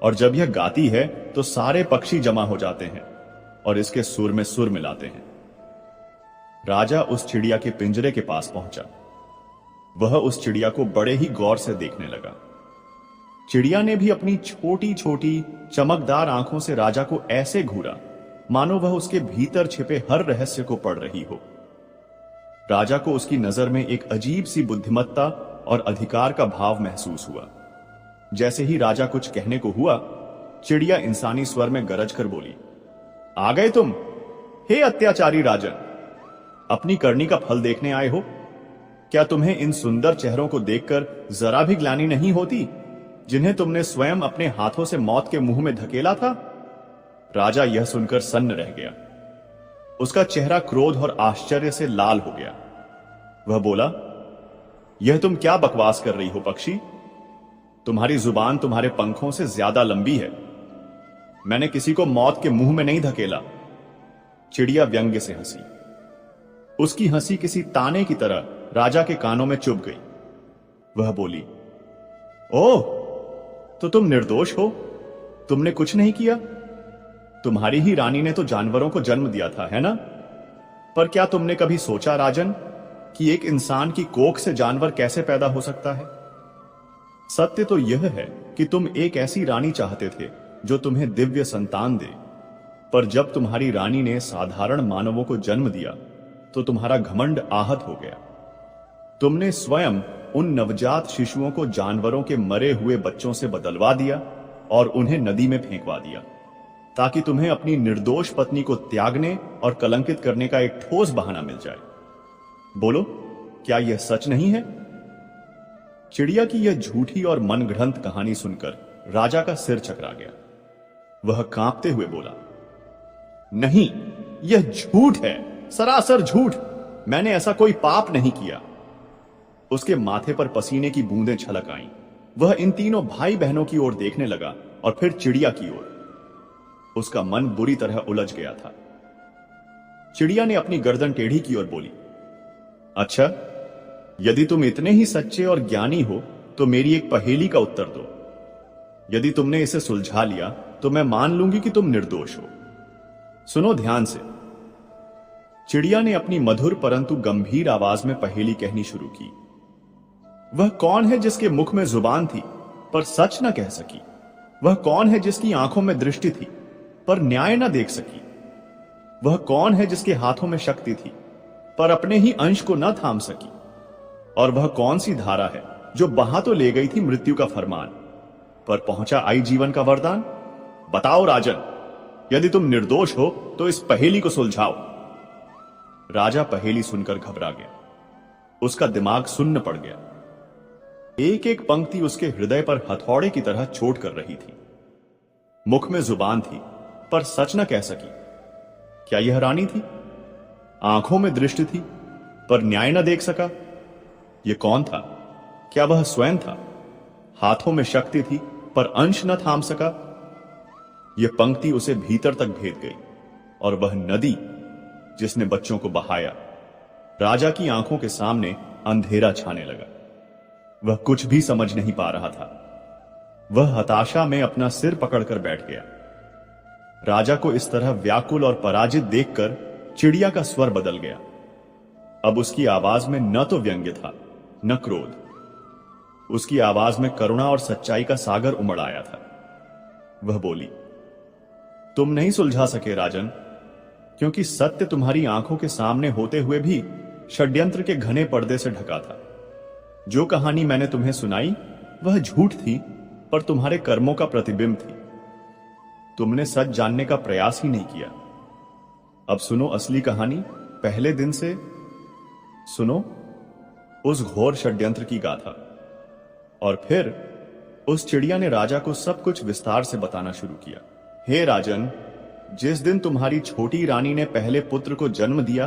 और जब यह गाती है तो सारे पक्षी जमा हो जाते हैं और इसके सुर में सुर मिलाते हैं। राजा उस चिड़िया के पिंजरे के पास पहुंचा। वह उस चिड़िया को बड़े ही गौर से देखने लगा। चिड़िया ने भी अपनी छोटी छोटी चमकदार आंखों से राजा को ऐसे घूरा मानो वह उसके भीतर छिपे हर रहस्य को पढ़ रही हो। राजा को उसकी नजर में एक अजीब सी बुद्धिमत्ता और अधिकार का भाव महसूस हुआ। जैसे ही राजा कुछ कहने को हुआ, चिड़िया इंसानी स्वर में गरज कर बोली, आ गए तुम? हे अत्याचारी राजन, अपनी करनी का फल देखने आए हो? क्या तुम्हें इन सुंदर चेहरों को देखकर जरा भी ग्लानि नहीं होती, जिन्हें तुमने स्वयं अपने हाथों से मौत के मुंह में धकेला था? राजा यह सुनकर सन्न रह गया। उसका चेहरा क्रोध और आश्चर्य से लाल हो गया। वह बोला, यह तुम क्या बकवास कर रही हो पक्षी? तुम्हारी जुबान तुम्हारे पंखों से ज्यादा लंबी है। मैंने किसी को मौत के मुंह में नहीं धकेला। चिड़िया व्यंग्य से हंसी। उसकी हंसी किसी ताने की तरह राजा के कानों में चुभ गई। वह बोली, ओह, तो तुम निर्दोष हो? तुमने कुछ नहीं किया? तुम्हारी ही रानी ने तो जानवरों को जन्म दिया था, है ना? पर क्या तुमने कभी सोचा राजन कि एक इंसान की कोख से जानवर कैसे पैदा हो सकता है? सत्य तो यह है कि तुम एक ऐसी रानी चाहते थे जो तुम्हें दिव्य संतान दे, पर जब तुम्हारी रानी ने साधारण मानवों को जन्म दिया तो तुम्हारा घमंड आहत हो गया। तुमने स्वयं उन नवजात शिशुओं को जानवरों के मरे हुए बच्चों से बदलवा दिया और उन्हें नदी में फेंकवा दिया, ताकि तुम्हें अपनी निर्दोष पत्नी को त्यागने और कलंकित करने का एक ठोस बहाना मिल जाए। बोलो, क्या यह सच नहीं है? चिड़िया की यह झूठी और मनगढ़ंत कहानी सुनकर राजा का सिर चकरा गया। वह कांपते हुए बोला, नहीं, यह झूठ है। सरासर झूठ। मैंने ऐसा कोई पाप नहीं किया। उसके माथे पर पसीने की बूंदें छलक आईं। वह इन तीनों भाई बहनों की ओर देखने लगा और फिर चिड़िया की ओर। उसका मन बुरी तरह उलझ गया था। चिड़िया ने अपनी गर्दन टेढ़ी की और बोली, अच्छा, यदि तुम इतने ही सच्चे और ज्ञानी हो तो मेरी एक पहेली का उत्तर दो। यदि तुमने इसे सुलझा लिया तो मैं मान लूंगी कि तुम निर्दोष हो। सुनो ध्यान से। चिड़िया ने अपनी मधुर परंतु गंभीर आवाज में पहेली कहनी शुरू की। वह कौन है जिसके मुख में जुबान थी पर सच न कह सकी? वह कौन है जिसकी आंखों में दृष्टि थी पर न्याय न देख सकी? वह कौन है जिसके हाथों में शक्ति थी पर अपने ही अंश को न थाम सकी? और वह कौन सी धारा है जो बहा तो ले गई थी मृत्यु का फरमान पर पहुंचा आई जीवन का वरदान? बताओ राजन, यदि तुम निर्दोष हो तो इस पहेली को सुलझाओ। राजा पहेली सुनकर घबरा गया। उसका दिमाग सुन्न पड़ गया। एक एक पंक्ति उसके हृदय पर हथौड़े की तरह चोट कर रही थी। मुख में जुबान थी पर सच न कह सकी। क्या यह रानी थी? आंखों में दृष्टि थी पर न्याय न देख सका। यह कौन था? क्या वह स्वयं था? हाथों में शक्ति थी पर अंश न थाम सका। यह पंक्ति उसे भीतर तक भेद गई और वह नदी जिसने बच्चों को बहाया, राजा की आंखों के सामने अंधेरा छाने लगा। वह कुछ भी समझ नहीं पा रहा था। वह हताशा में अपना सिर पकड़कर बैठ गया। राजा को इस तरह व्याकुल और पराजित देखकर चिड़िया का स्वर बदल गया। अब उसकी आवाज में न तो व्यंग्य था न क्रोध। उसकी आवाज में करुणा और सच्चाई का सागर उमड़ आया था। वह बोली, तुम नहीं सुलझा सके राजन, क्योंकि सत्य तुम्हारी आंखों के सामने होते हुए भी षड्यंत्र के घने पर्दे से ढका था। जो कहानी मैंने तुम्हें सुनाई वह झूठ थी पर तुम्हारे कर्मों का प्रतिबिंब थी। तुमने सच जानने का प्रयास ही नहीं किया। अब सुनो असली कहानी पहले दिन से। सुनो उस घोर षड्यंत्र की गाथा। और फिर उस चिड़िया ने राजा को सब कुछ विस्तार से बताना शुरू किया। हे राजन, जिस दिन तुम्हारी छोटी रानी ने पहले पुत्र को जन्म दिया,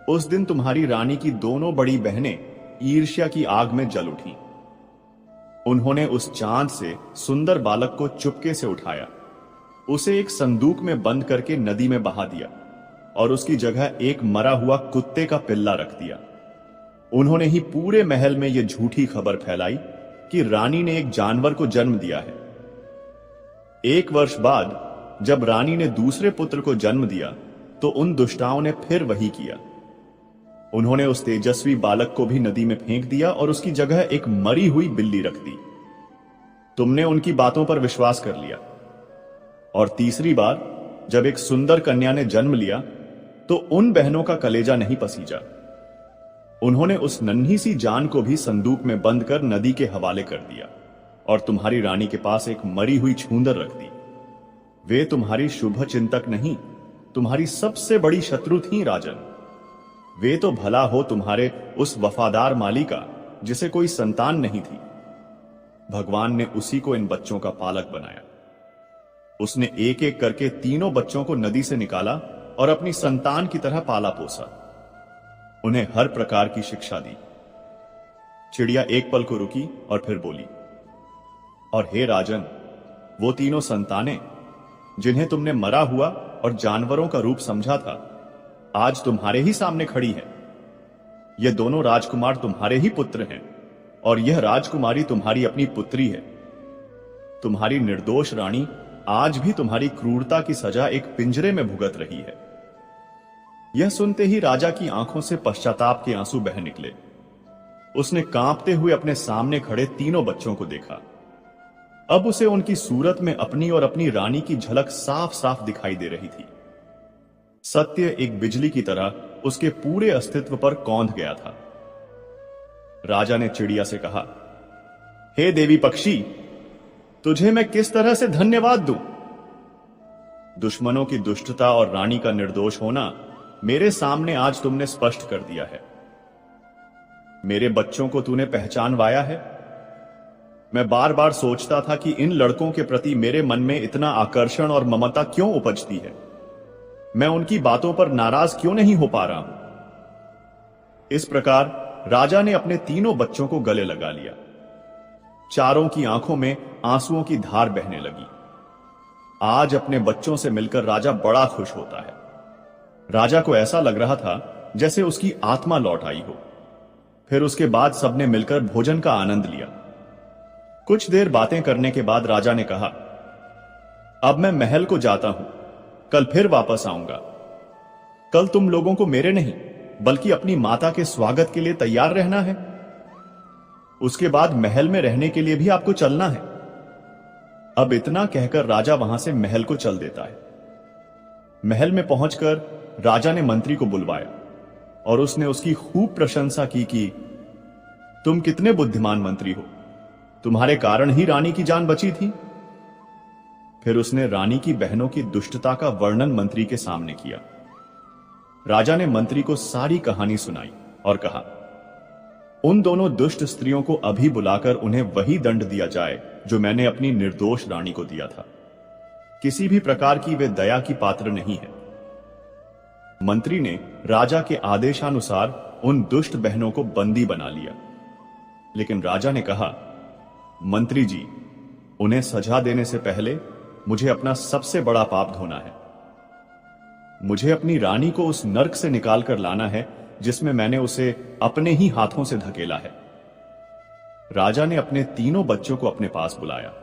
उस दिन तुम्हारी रानी की दोनों बड़ी बहनें ईर्ष्या की आग में जल उठी। उन्होंने उस चांद से सुंदर बालक को चुपके से उठाया, उसे एक संदूक में बंद करके नदी में बहा दिया और उसकी जगह एक मरा हुआ कुत्ते का पिल्ला रख दिया। उन्होंने ही पूरे महल में यह झूठी खबर फैलाई कि रानी ने एक जानवर को जन्म दिया है। 1 वर्ष बाद जब रानी ने दूसरे पुत्र को जन्म दिया तो उन दुष्टाओं ने फिर वही किया। उन्होंने उस तेजस्वी बालक को भी नदी में फेंक दिया और उसकी जगह एक मरी हुई बिल्ली रख दी। तुमने उनकी बातों पर विश्वास कर लिया। और तीसरी बार जब एक सुंदर कन्या ने जन्म लिया तो उन बहनों का कलेजा नहीं पसीजा। उन्होंने उस नन्ही सी जान को भी संदूक में बंद कर नदी के हवाले कर दिया और तुम्हारी रानी के पास एक मरी हुई छूंदर रख दी। वे तुम्हारी शुभ चिंतक नहीं, तुम्हारी सबसे बड़ी शत्रु थी राजन। वे तो भला हो तुम्हारे उस वफादार माली का जिसे कोई संतान नहीं थी। भगवान ने उसी को इन बच्चों का पालक बनाया। उसने एक एक करके तीनों बच्चों को नदी से निकाला और अपनी संतान की तरह पाला पोसा। उन्हें हर प्रकार की शिक्षा दी। चिड़िया एक पल को रुकी और फिर बोली, और हे राजन, वो तीनों संतानें जिन्हें तुमने मरा हुआ और जानवरों का रूप समझा था, आज तुम्हारे ही सामने खड़ी है। ये दोनों राजकुमार तुम्हारे ही पुत्र हैं और यह राजकुमारी तुम्हारी अपनी पुत्री है। तुम्हारी निर्दोष रानी आज भी तुम्हारी क्रूरता की सजा एक पिंजरे में भुगत रही है। यह सुनते ही राजा की आंखों से पश्चाताप के आंसू बह निकले। उसने कांपते हुए अपने सामने खड़े तीनों बच्चों को देखा। अब उसे उनकी सूरत में अपनी और अपनी रानी की झलक साफ साफ दिखाई दे रही थी। सत्य एक बिजली की तरह उसके पूरे अस्तित्व पर कौंध गया था। राजा ने चिड़िया से कहा, हे देवी पक्षी, तुझे मैं किस तरह से धन्यवाद दूं? दुश्मनों की दुष्टता और रानी का निर्दोष होना मेरे सामने आज तुमने स्पष्ट कर दिया है। मेरे बच्चों को तूने पहचानवाया है। मैं बार बार सोचता था कि इन लड़कों के प्रति मेरे मन में इतना आकर्षण और ममता क्यों उपजती है। मैं उनकी बातों पर नाराज क्यों नहीं हो पा रहा हूं। इस प्रकार राजा ने अपने तीनों बच्चों को गले लगा लिया। चारों की आंखों में आंसुओं की धार बहने लगी। आज अपने बच्चों से मिलकर राजा बड़ा खुश होता है। राजा को ऐसा लग रहा था जैसे उसकी आत्मा लौट आई हो। फिर उसके बाद सबने मिलकर भोजन का आनंद लिया। कुछ देर बातें करने के बाद राजा ने कहा, अब मैं महल को जाता हूं, कल फिर वापस आऊंगा। कल तुम लोगों को मेरे नहीं बल्कि अपनी माता के स्वागत के लिए तैयार रहना है। उसके बाद महल में रहने के लिए भी आपको चलना है। अब इतना कहकर राजा वहां से महल को चल देता है। महल में पहुंचकर राजा ने मंत्री को बुलवाया और उसने उसकी खूब प्रशंसा की कि तुम कितने बुद्धिमान मंत्री हो, तुम्हारे कारण ही रानी की जान बची थी। फिर उसने रानी की बहनों की दुष्टता का वर्णन मंत्री के सामने किया। राजा ने मंत्री को सारी कहानी सुनाई और कहा, उन दोनों दुष्ट स्त्रियों को अभी बुलाकर उन्हें वही दंड दिया जाए जो मैंने अपनी निर्दोष रानी को दिया था। किसी भी प्रकार की वे दया की पात्र नहीं है। मंत्री ने राजा के आदेशानुसार उन दुष्ट बहनों को बंदी बना लिया। लेकिन राजा ने कहा, मंत्री जी, उन्हें सजा देने से पहले मुझे अपना सबसे बड़ा पाप धोना है। मुझे अपनी रानी को उस नर्क से निकालकर लाना है जिसमें मैंने उसे अपने ही हाथों से धकेला है। राजा ने अपने तीनों बच्चों को अपने पास बुलाया।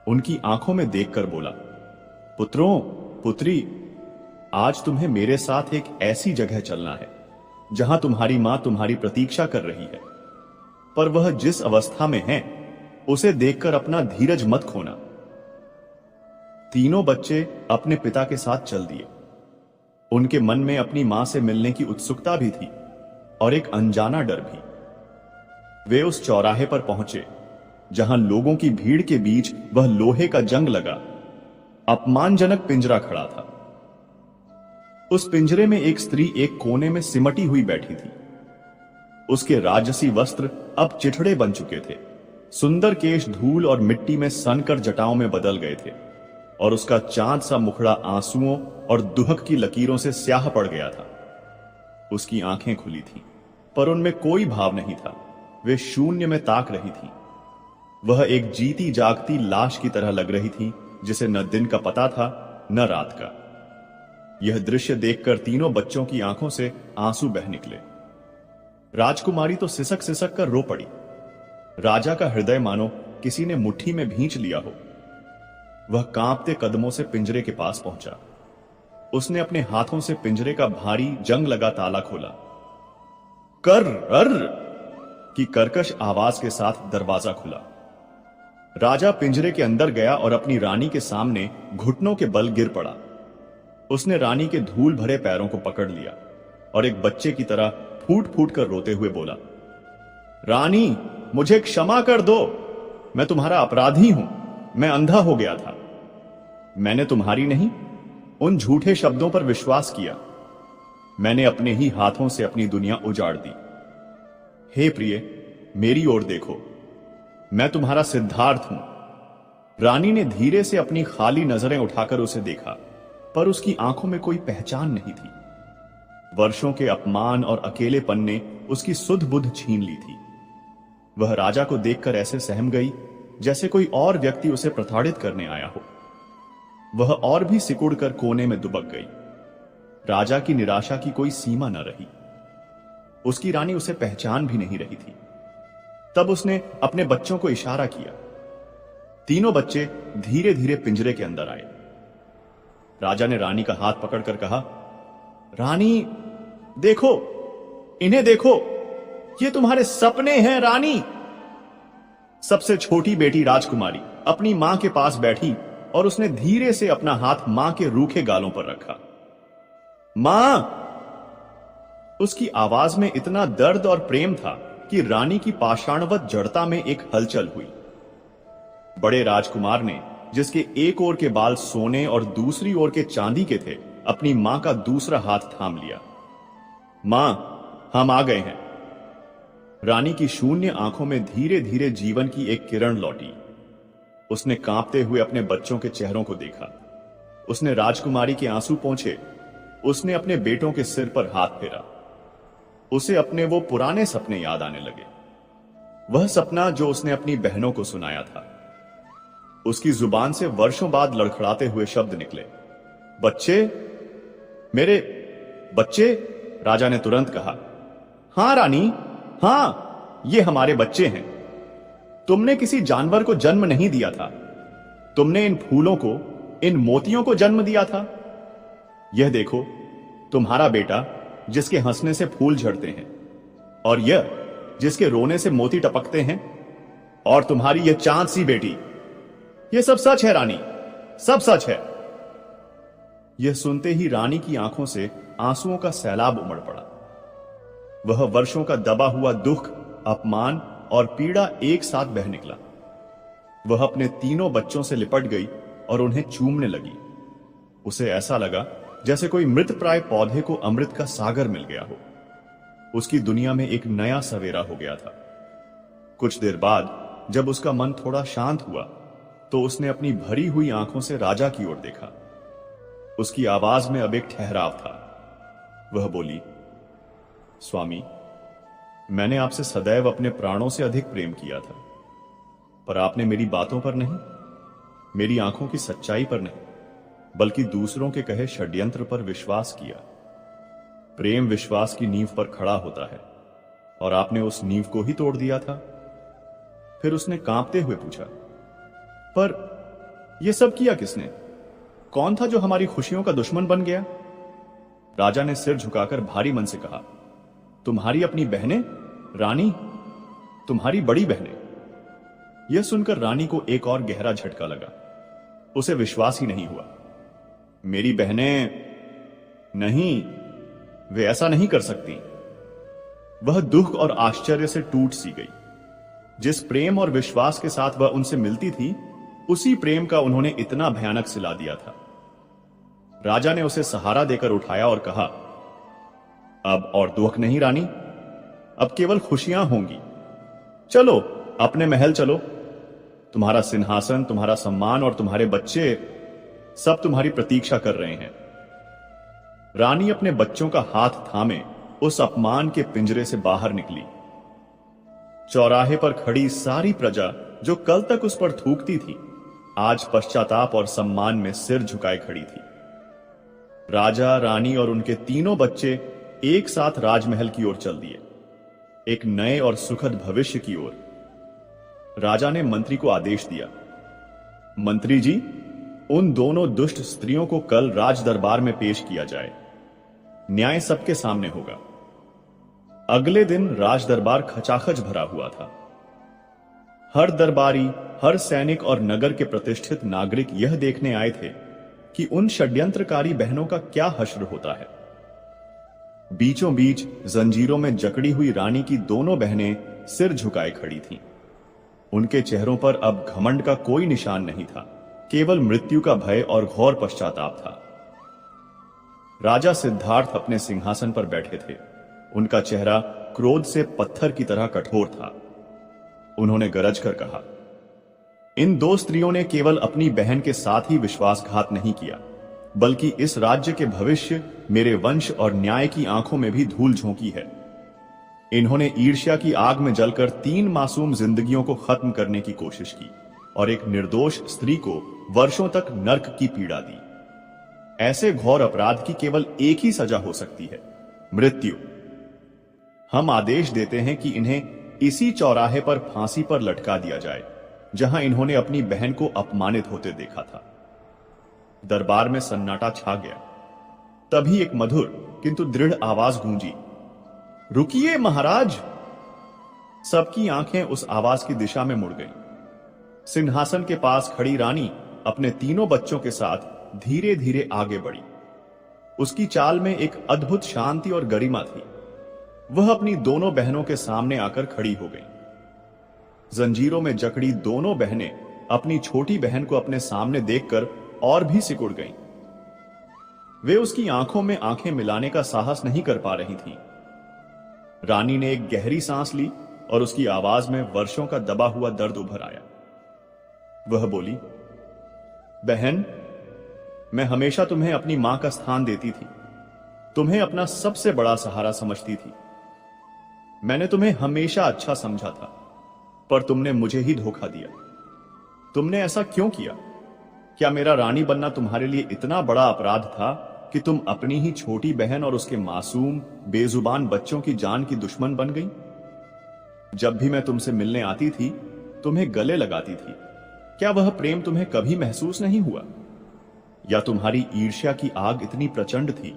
उनकी आंखों में देखकर बोला, पुत्रों, पुत्री, आज तुम्हें मेरे साथ एक ऐसी जगह चलना है जहां तुम्हारी मां तुम्हारी प्रतीक्षा कर रही है। पर वह जिस अवस्था में है उसे देखकर अपना धीरज मत खोना। तीनों बच्चे अपने पिता के साथ चल दिए। उनके मन में अपनी मां से मिलने की उत्सुकता भी थी और एक अनजाना डर भी। वे उस चौराहे पर पहुंचे जहां लोगों की भीड़ के बीच वह लोहे का जंग लगा अपमानजनक पिंजरा खड़ा था। उस पिंजरे में एक स्त्री एक कोने में सिमटी हुई बैठी थी। उसके राजसी वस्त्र अब चिथड़े बन चुके थे। सुंदर केश धूल और मिट्टी में सनकर जटाओं में बदल गए थे और उसका चांद सा मुखड़ा आंसुओं और दुहक की लकीरों से स्याह पड़ गया था। उसकी आंखें खुली थीं, पर उनमें कोई भाव नहीं था। वे शून्य में ताक रही थी। वह एक जीती जागती लाश की तरह लग रही थी जिसे न दिन का पता था न रात का। यह दृश्य देखकर तीनों बच्चों की आंखों से आंसू बह निकले। राजकुमारी तो सिसक सिसक कर रो पड़ी। राजा का हृदय मानो किसी ने मुट्ठी में भींच लिया हो। वह कांपते कदमों से पिंजरे के पास पहुंचा। उसने अपने हाथों से पिंजरे का भारी जंग लगा ताला खोला। कर्र की कर्कश आवाज के साथ दरवाजा खुला। राजा पिंजरे के अंदर गया और अपनी रानी के सामने घुटनों के बल गिर पड़ा। उसने रानी के धूल भरे पैरों को पकड़ लिया और एक बच्चे की तरह फूट फूट कर रोते हुए बोला, रानी, मुझे क्षमा कर दो। मैं तुम्हारा अपराधी हूं। मैं अंधा हो गया था। मैंने तुम्हारी नहीं, उन झूठे शब्दों पर विश्वास किया। मैंने अपने ही हाथों से अपनी दुनिया उजाड़ दी। हे प्रिय, मेरी ओर देखो, मैं तुम्हारा सिद्धार्थ हूं। रानी ने धीरे से अपनी खाली नजरें उठाकर उसे देखा, पर उसकी आंखों में कोई पहचान नहीं थी। वर्षों के अपमान और अकेलेपन ने उसकी सुध बुध छीन ली थी। वह राजा को देखकर ऐसे सहम गई जैसे कोई और व्यक्ति उसे प्रताड़ित करने आया हो। वह और भी सिकुड़कर कोने में दुबक गई। राजा की निराशा की कोई सीमा न रही। उसकी रानी उसे पहचान भी नहीं रही थी। तब उसने अपने बच्चों को इशारा किया। तीनों बच्चे धीरे धीरे पिंजरे के अंदर आए। राजा ने रानी का हाथ पकड़कर कहा, रानी, देखो, इन्हें देखो, ये तुम्हारे सपने हैं रानी। सबसे छोटी बेटी राजकुमारी अपनी मां के पास बैठी और उसने धीरे से अपना हाथ मां के रूखे गालों पर रखा। मां! उसकी आवाज में इतना दर्द और प्रेम था कि रानी की पाषाणवत जड़ता में एक हलचल हुई। बड़े राजकुमार ने, जिसके एक ओर के बाल सोने और दूसरी ओर के चांदी के थे, अपनी मां का दूसरा हाथ थाम लिया। मां, हम आ गए हैं। रानी की शून्य आंखों में धीरे धीरे जीवन की एक किरण लौटी। उसने कांपते हुए अपने बच्चों के चेहरों को देखा। उसने राजकुमारी के आंसू पोंछे उसने अपने बेटों के सिर पर हाथ फेरा। उसे अपने वो पुराने सपने याद आने लगे, वह सपना जो उसने अपनी बहनों को सुनाया था। उसकी जुबान से वर्षों बाद लड़खड़ाते हुए शब्द निकले, बच्चे, मेरे बच्चे। राजा ने तुरंत कहा, हां रानी, हां, ये हमारे बच्चे हैं। तुमने किसी जानवर को जन्म नहीं दिया था, तुमने इन फूलों को, इन मोतियों को जन्म दिया था। यह देखो, तुम्हारा बेटा जिसके हंसने से फूल झड़ते हैं, और यह जिसके रोने से मोती टपकते हैं, और तुम्हारी यह चांद सी बेटी। यह सब सच है रानी, सब सच है। यह सुनते ही रानी की आंखों से आंसुओं का सैलाब उमड़ पड़ा। वह वर्षों का दबा हुआ दुख, अपमान और पीड़ा एक साथ बह निकला। वह अपने तीनों बच्चों से लिपट गई और उन्हें चूमने लगी। उसे ऐसा लगा जैसे कोई मृतप्राय पौधे को अमृत का सागर मिल गया हो। उसकी दुनिया में एक नया सवेरा हो गया था। कुछ देर बाद जब उसका मन थोड़ा शांत हुआ तो उसने अपनी भरी हुई आंखों से राजा की ओर देखा। उसकी आवाज में अब एक ठहराव था। वह बोली, स्वामी, मैंने आपसे सदैव अपने प्राणों से अधिक प्रेम किया था, पर आपने मेरी बातों पर नहीं, मेरी आंखों की सच्चाई पर नहीं, बल्कि दूसरों के कहे षड्यंत्र पर विश्वास किया। प्रेम विश्वास की नींव पर खड़ा होता है, और आपने उस नींव को ही तोड़ दिया था। फिर उसने कांपते हुए पूछा, पर यह सब किया किसने? कौन था जो हमारी खुशियों का दुश्मन बन गया? राजा ने सिर झुकाकर भारी मन से कहा, तुम्हारी अपनी बहनें रानी, तुम्हारी बड़ी बहनें। यह सुनकर रानी को एक और गहरा झटका लगा। उसे विश्वास ही नहीं हुआ। मेरी बहनें नहीं, वे ऐसा नहीं कर सकती। वह दुख और आश्चर्य से टूट सी गई। जिस प्रेम और विश्वास के साथ वह उनसे मिलती थी, उसी प्रेम का उन्होंने इतना भयानक सिला दिया था। राजा ने उसे सहारा देकर उठाया और कहा, अब और दुख नहीं रानी, अब केवल खुशियां होंगी। चलो अपने महल चलो। तुम्हारा सिंहासन, तुम्हारा सम्मान और तुम्हारे बच्चे सब तुम्हारी प्रतीक्षा कर रहे हैं। रानी अपने बच्चों का हाथ थामे उस अपमान के पिंजरे से बाहर निकली। चौराहे पर खड़ी सारी प्रजा जो कल तक उस पर थूकती थी, आज पश्चाताप और सम्मान में सिर झुकाए खड़ी थी। राजा, रानी और उनके तीनों बच्चे एक साथ राजमहल की ओर चल दिए, एक नए और सुखद भविष्य की ओर। राजा ने मंत्री को आदेश दिया, मंत्री जी, उन दोनों दुष्ट स्त्रियों को कल राज दरबार में पेश किया जाए। न्याय सबके सामने होगा। अगले दिन राज दरबार खचाखच भरा हुआ था। हर दरबारी, हर सैनिक और नगर के प्रतिष्ठित नागरिक यह देखने आए थे कि उन षड्यंत्रकारी बहनों का क्या हश्र होता है। बीचों बीच जंजीरों में जकड़ी हुई रानी की दोनों बहनें सिर झुकाए खड़ी थीं। उनके चेहरों पर अब घमंड का कोई निशान नहीं था, केवल मृत्यु का भय और घोर पश्चाताप था। राजा सिद्धार्थ अपने सिंहासन पर बैठे थे। उनका चेहरा क्रोध से पत्थर की तरह कठोर था। उन्होंने गरज कर कहा, इन दो स्त्रियों ने केवल अपनी बहन के साथ ही विश्वासघात नहीं किया, बल्कि इस राज्य के भविष्य, मेरे वंश और न्याय की आंखों में भी धूल झोंकी है। इन्होंने ईर्ष्या की आग में जलकर 3 मासूम जिंदगियों को खत्म करने की कोशिश की और एक निर्दोष स्त्री को वर्षों तक नर्क की पीड़ा दी। ऐसे घोर अपराध की केवल एक ही सजा हो सकती है, मृत्यु। हम आदेश देते हैं कि इन्हें इसी चौराहे पर फांसी पर लटका दिया जाए, जहां इन्होंने अपनी बहन को अपमानित होते देखा था। दरबार में सन्नाटा छा गया। तभी एक मधुर किंतु दृढ़ आवाज गूंजी, रुकिए महाराज। सबकी आंखें उस आवाज की दिशा में मुड़ गईं। सिंहासन के पास खड़ी रानी अपने तीनों बच्चों के साथ धीरे धीरे आगे बढ़ी। उसकी चाल में एक अद्भुत शांति और गरिमा थी। वह अपनी दोनों बहनों के सामने आकर खड़ी हो गई। जंजीरों में जकड़ी दोनों बहनें अपनी छोटी बहन को अपने सामने देखकर और भी सिकुड़ गईं। वे उसकी आंखों में आंखें मिलाने का साहस नहीं कर पा रही थीं। रानी ने एक गहरी सांस ली और उसकी आवाज में वर्षों का दबा हुआ दर्द उभर आया। वह बोली, बहन, मैं हमेशा तुम्हें अपनी मां का स्थान देती थी, तुम्हें अपना सबसे बड़ा सहारा समझती थी। मैंने तुम्हें हमेशा अच्छा समझा था, पर तुमने मुझे ही धोखा दिया। तुमने ऐसा क्यों किया? क्या मेरा रानी बनना तुम्हारे लिए इतना बड़ा अपराध था कि तुम अपनी ही छोटी बहन और उसके मासूम बेजुबान बच्चों की जान की दुश्मन बन गई? जब भी मैं तुमसे मिलने आती थी, तुम्हें गले लगाती थी। क्या वह प्रेम तुम्हें कभी महसूस नहीं हुआ? या तुम्हारी ईर्ष्या की आग इतनी प्रचंड थी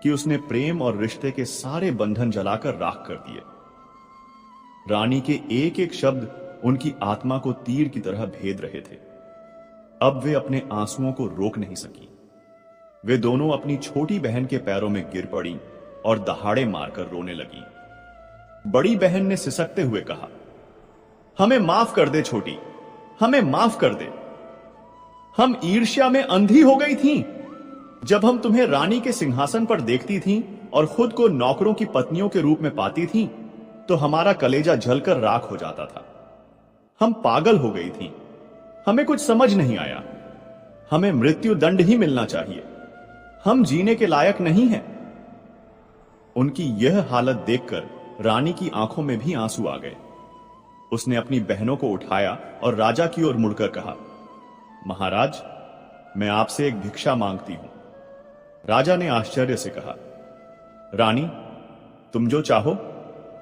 कि उसने प्रेम और रिश्ते के सारे बंधन जलाकर राख कर दिए? रानी के एक एक शब्द उनकी आत्मा को तीर की तरह भेद रहे थे। अब वे अपने आंसुओं को रोक नहीं सकी। वे दोनों अपनी छोटी बहन के पैरों में गिर पड़ी और दहाड़े मारकर रोने लगी। बड़ी बहन ने सिसकते हुए कहा, हमें माफ कर दे छोटी, हमें माफ कर दे। हम ईर्ष्या में अंधी हो गई थीं। जब हम तुम्हें रानी के सिंहासन पर देखती थीं और खुद को नौकरों की पत्नियों के रूप में पाती थीं, तो हमारा कलेजा जलकर राख हो जाता था। हम पागल हो गई थीं। हमें कुछ समझ नहीं आया। हमें मृत्यु दंड ही मिलना चाहिए। हम जीने के लायक नहीं हैं। उनकी यह हालत देखकर रानी की आंखों में भी आंसू आ गए। उसने अपनी बहनों को उठाया और राजा की ओर मुड़कर कहा, महाराज, मैं आपसे एक भिक्षा मांगती हूं। राजा ने आश्चर्य से कहा, रानी, तुम जो चाहो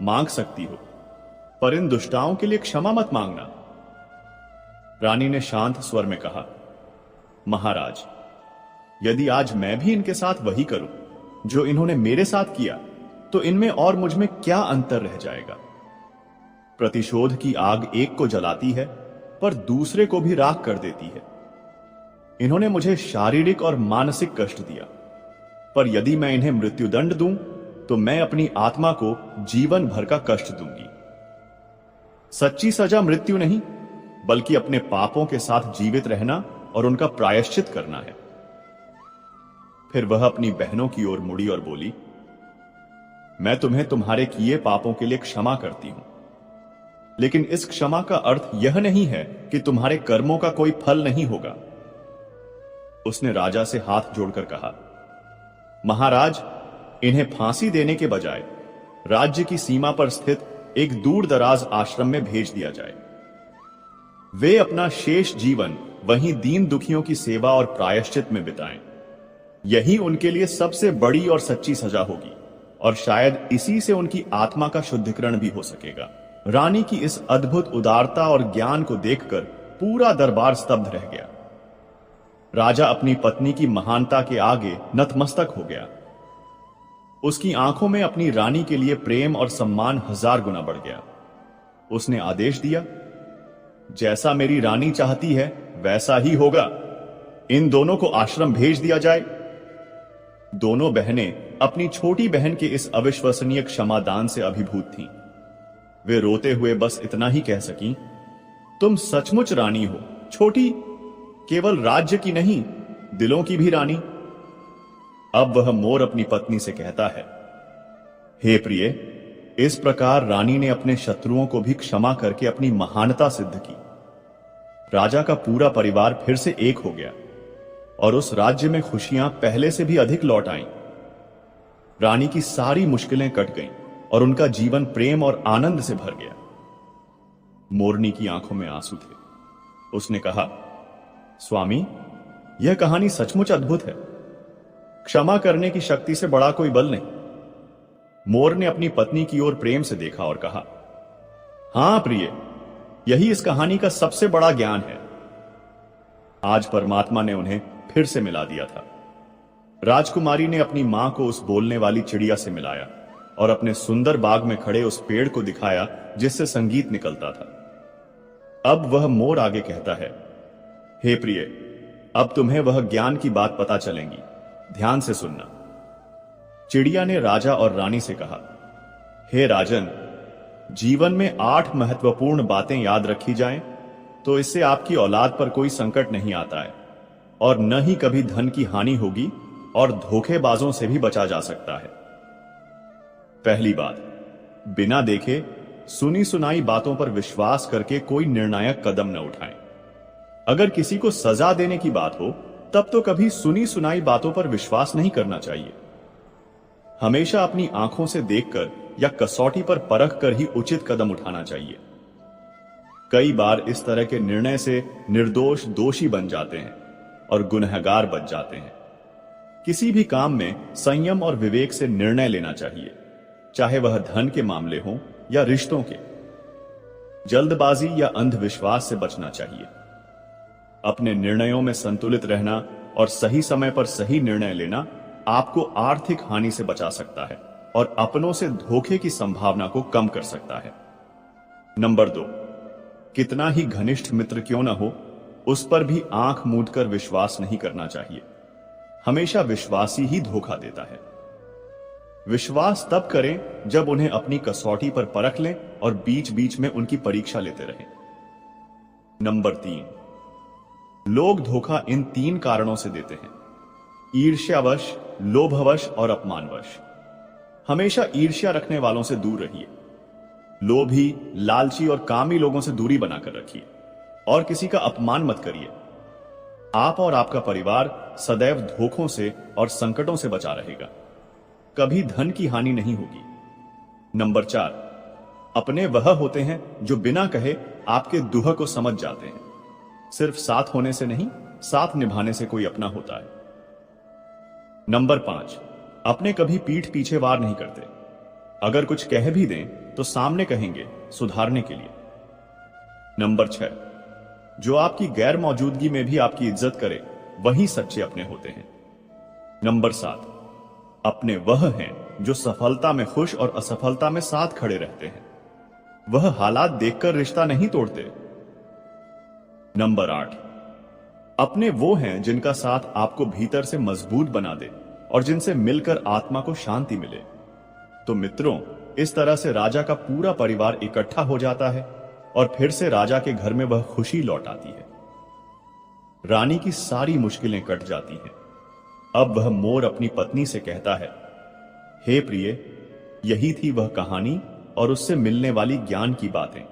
मांग सकती हो, पर इन दुष्टाओं के लिए क्षमा मत मांगना। रानी ने शांत स्वर में कहा, महाराज, यदि आज मैं भी इनके साथ वही करूं जो इन्होंने मेरे साथ किया, तो इनमें और मुझ में क्या अंतर रह जाएगा? प्रतिशोध की आग एक को जलाती है, पर दूसरे को भी राख कर देती है। इन्होंने मुझे शारीरिक और मानसिक कष्ट दिया, पर यदि मैं इन्हें मृत्युदंड दूं, तो मैं अपनी आत्मा को जीवन भर का कष्ट दूंगी। सच्ची सजा मृत्यु नहीं, बल्कि अपने पापों के साथ जीवित रहना और उनका प्रायश्चित करना है। फिर वह अपनी बहनों की ओर मुड़ी और बोली, मैं तुम्हें तुम्हारे किए पापों के लिए क्षमा करती हूं, लेकिन इस क्षमा का अर्थ यह नहीं है कि तुम्हारे कर्मों का कोई फल नहीं होगा। उसने राजा से हाथ जोड़कर कहा, महाराज, इन्हें फांसी देने के बजाय राज्य की सीमा पर स्थित एक दूर दराज आश्रम में भेज दिया जाए। वे अपना शेष जीवन वहीं दीन दुखियों की सेवा और प्रायश्चित में बिताएं। यही उनके लिए सबसे बड़ी और सच्ची सजा होगी, और शायद इसी से उनकी आत्मा का शुद्धिकरण भी हो सकेगा। रानी की इस अद्भुत उदारता और ज्ञान को देखकर पूरा दरबार स्तब्ध रह गया। राजा अपनी पत्नी की महानता के आगे नतमस्तक हो गया। उसकी आंखों में अपनी रानी के लिए प्रेम और सम्मान 1000 गुना बढ़ गया। उसने आदेश दिया, जैसा मेरी रानी चाहती है वैसा ही होगा। इन दोनों को आश्रम भेज दिया जाए। दोनों बहनें अपनी छोटी बहन के इस अविश्वसनीय क्षमादान से अभिभूत थीं। वे रोते हुए बस इतना ही कह सकीं, तुम सचमुच रानी हो, छोटी, केवल राज्य की नहीं, दिलों की भी रानी। अब वह मोर अपनी पत्नी से कहता है, हे प्रिय, इस प्रकार रानी ने अपने शत्रुओं को भी क्षमा करके अपनी महानता सिद्ध की। राजा का पूरा परिवार फिर से एक हो गया और उस राज्य में खुशियां पहले से भी अधिक लौट आईं। रानी की सारी मुश्किलें कट गईं और उनका जीवन प्रेम और आनंद से भर गया। मोरनी की आंखों में आंसू थे। उसने कहा, स्वामी, यह कहानी सचमुच अद्भुत है। क्षमा करने की शक्ति से बड़ा कोई बल नहीं। मोर ने अपनी पत्नी की ओर प्रेम से देखा और कहा, हां प्रिय, यही इस कहानी का सबसे बड़ा ज्ञान है। आज परमात्मा ने उन्हें फिर से मिला दिया था। राजकुमारी ने अपनी मां को उस बोलने वाली चिड़िया से मिलाया और अपने सुंदर बाग में खड़े उस पेड़ को दिखाया जिससे संगीत निकलता था। अब वह मोर आगे कहता है, हे प्रिय, अब तुम्हें वह ज्ञान की बात पता चलेंगी, ध्यान से सुनना। चिड़िया ने राजा और रानी से कहा, हे राजन, जीवन में 8 महत्वपूर्ण बातें याद रखी जाएं, तो इससे आपकी औलाद पर कोई संकट नहीं आता है और न ही कभी धन की हानि होगी और धोखेबाजों से भी बचा जा सकता है। पहली बात, बिना देखे सुनी सुनाई बातों पर विश्वास करके कोई निर्णायक कदम न उठाएं। अगर किसी को सजा देने की बात हो, तब तो कभी सुनी सुनाई बातों पर विश्वास नहीं करना चाहिए। हमेशा अपनी आंखों से देखकर या कसौटी पर परख कर ही उचित कदम उठाना चाहिए। कई बार इस तरह के निर्णय से निर्दोष दोषी बन जाते हैं और गुनहगार बच जाते हैं। किसी भी काम में संयम और विवेक से निर्णय लेना चाहिए, चाहे वह धन के मामले हों या रिश्तों के। जल्दबाजी या अंधविश्वास से बचना चाहिए। अपने निर्णयों में संतुलित रहना और सही समय पर सही निर्णय लेना आपको आर्थिक हानि से बचा सकता है और अपनों से धोखे की संभावना को कम कर सकता है। नंबर 2, कितना ही घनिष्ठ मित्र क्यों न हो, उस पर भी आंख मूंदकर विश्वास नहीं करना चाहिए। हमेशा विश्वासी ही धोखा देता है। विश्वास तब करें जब उन्हें अपनी कसौटी पर परख लें और बीच बीच में उनकी परीक्षा लेते रहें। नंबर 3, लोग धोखा इन 3 कारणों से देते हैं: ईर्ष्यावश, लोभवश और अपमानवश। हमेशा ईर्ष्या रखने वालों से दूर रहिए। लोभी, लालची और कामी लोगों से दूरी बनाकर रखिए और किसी का अपमान मत करिए। आप और आपका परिवार सदैव धोखों से और संकटों से बचा रहेगा। कभी धन की हानि नहीं होगी। नंबर 4, अपने वह होते हैं जो बिना कहे आपके दुख को समझ जाते हैं। सिर्फ साथ होने से नहीं, साथ निभाने से कोई अपना होता है। नंबर 5, अपने कभी पीठ पीछे वार नहीं करते। अगर कुछ कह भी दें तो सामने कहेंगे, सुधारने के लिए। नंबर 6, जो आपकी गैर मौजूदगी में भी आपकी इज्जत करे, वही सच्चे अपने होते हैं। नंबर 7, अपने वह हैं जो सफलता में खुश और असफलता में साथ खड़े रहते हैं। वह हालात देखकर रिश्ता नहीं तोड़ते। नंबर 8, अपने वो हैं जिनका साथ आपको भीतर से मजबूत बना दे और जिनसे मिलकर आत्मा को शांति मिले। तो मित्रों, इस तरह से राजा का पूरा परिवार इकट्ठा हो जाता है और फिर से राजा के घर में वह खुशी लौट आती है। रानी की सारी मुश्किलें कट जाती हैं। अब वह मोर अपनी पत्नी से कहता है, हे प्रिय, यही थी वह कहानी और उससे मिलने वाली ज्ञान की बातें।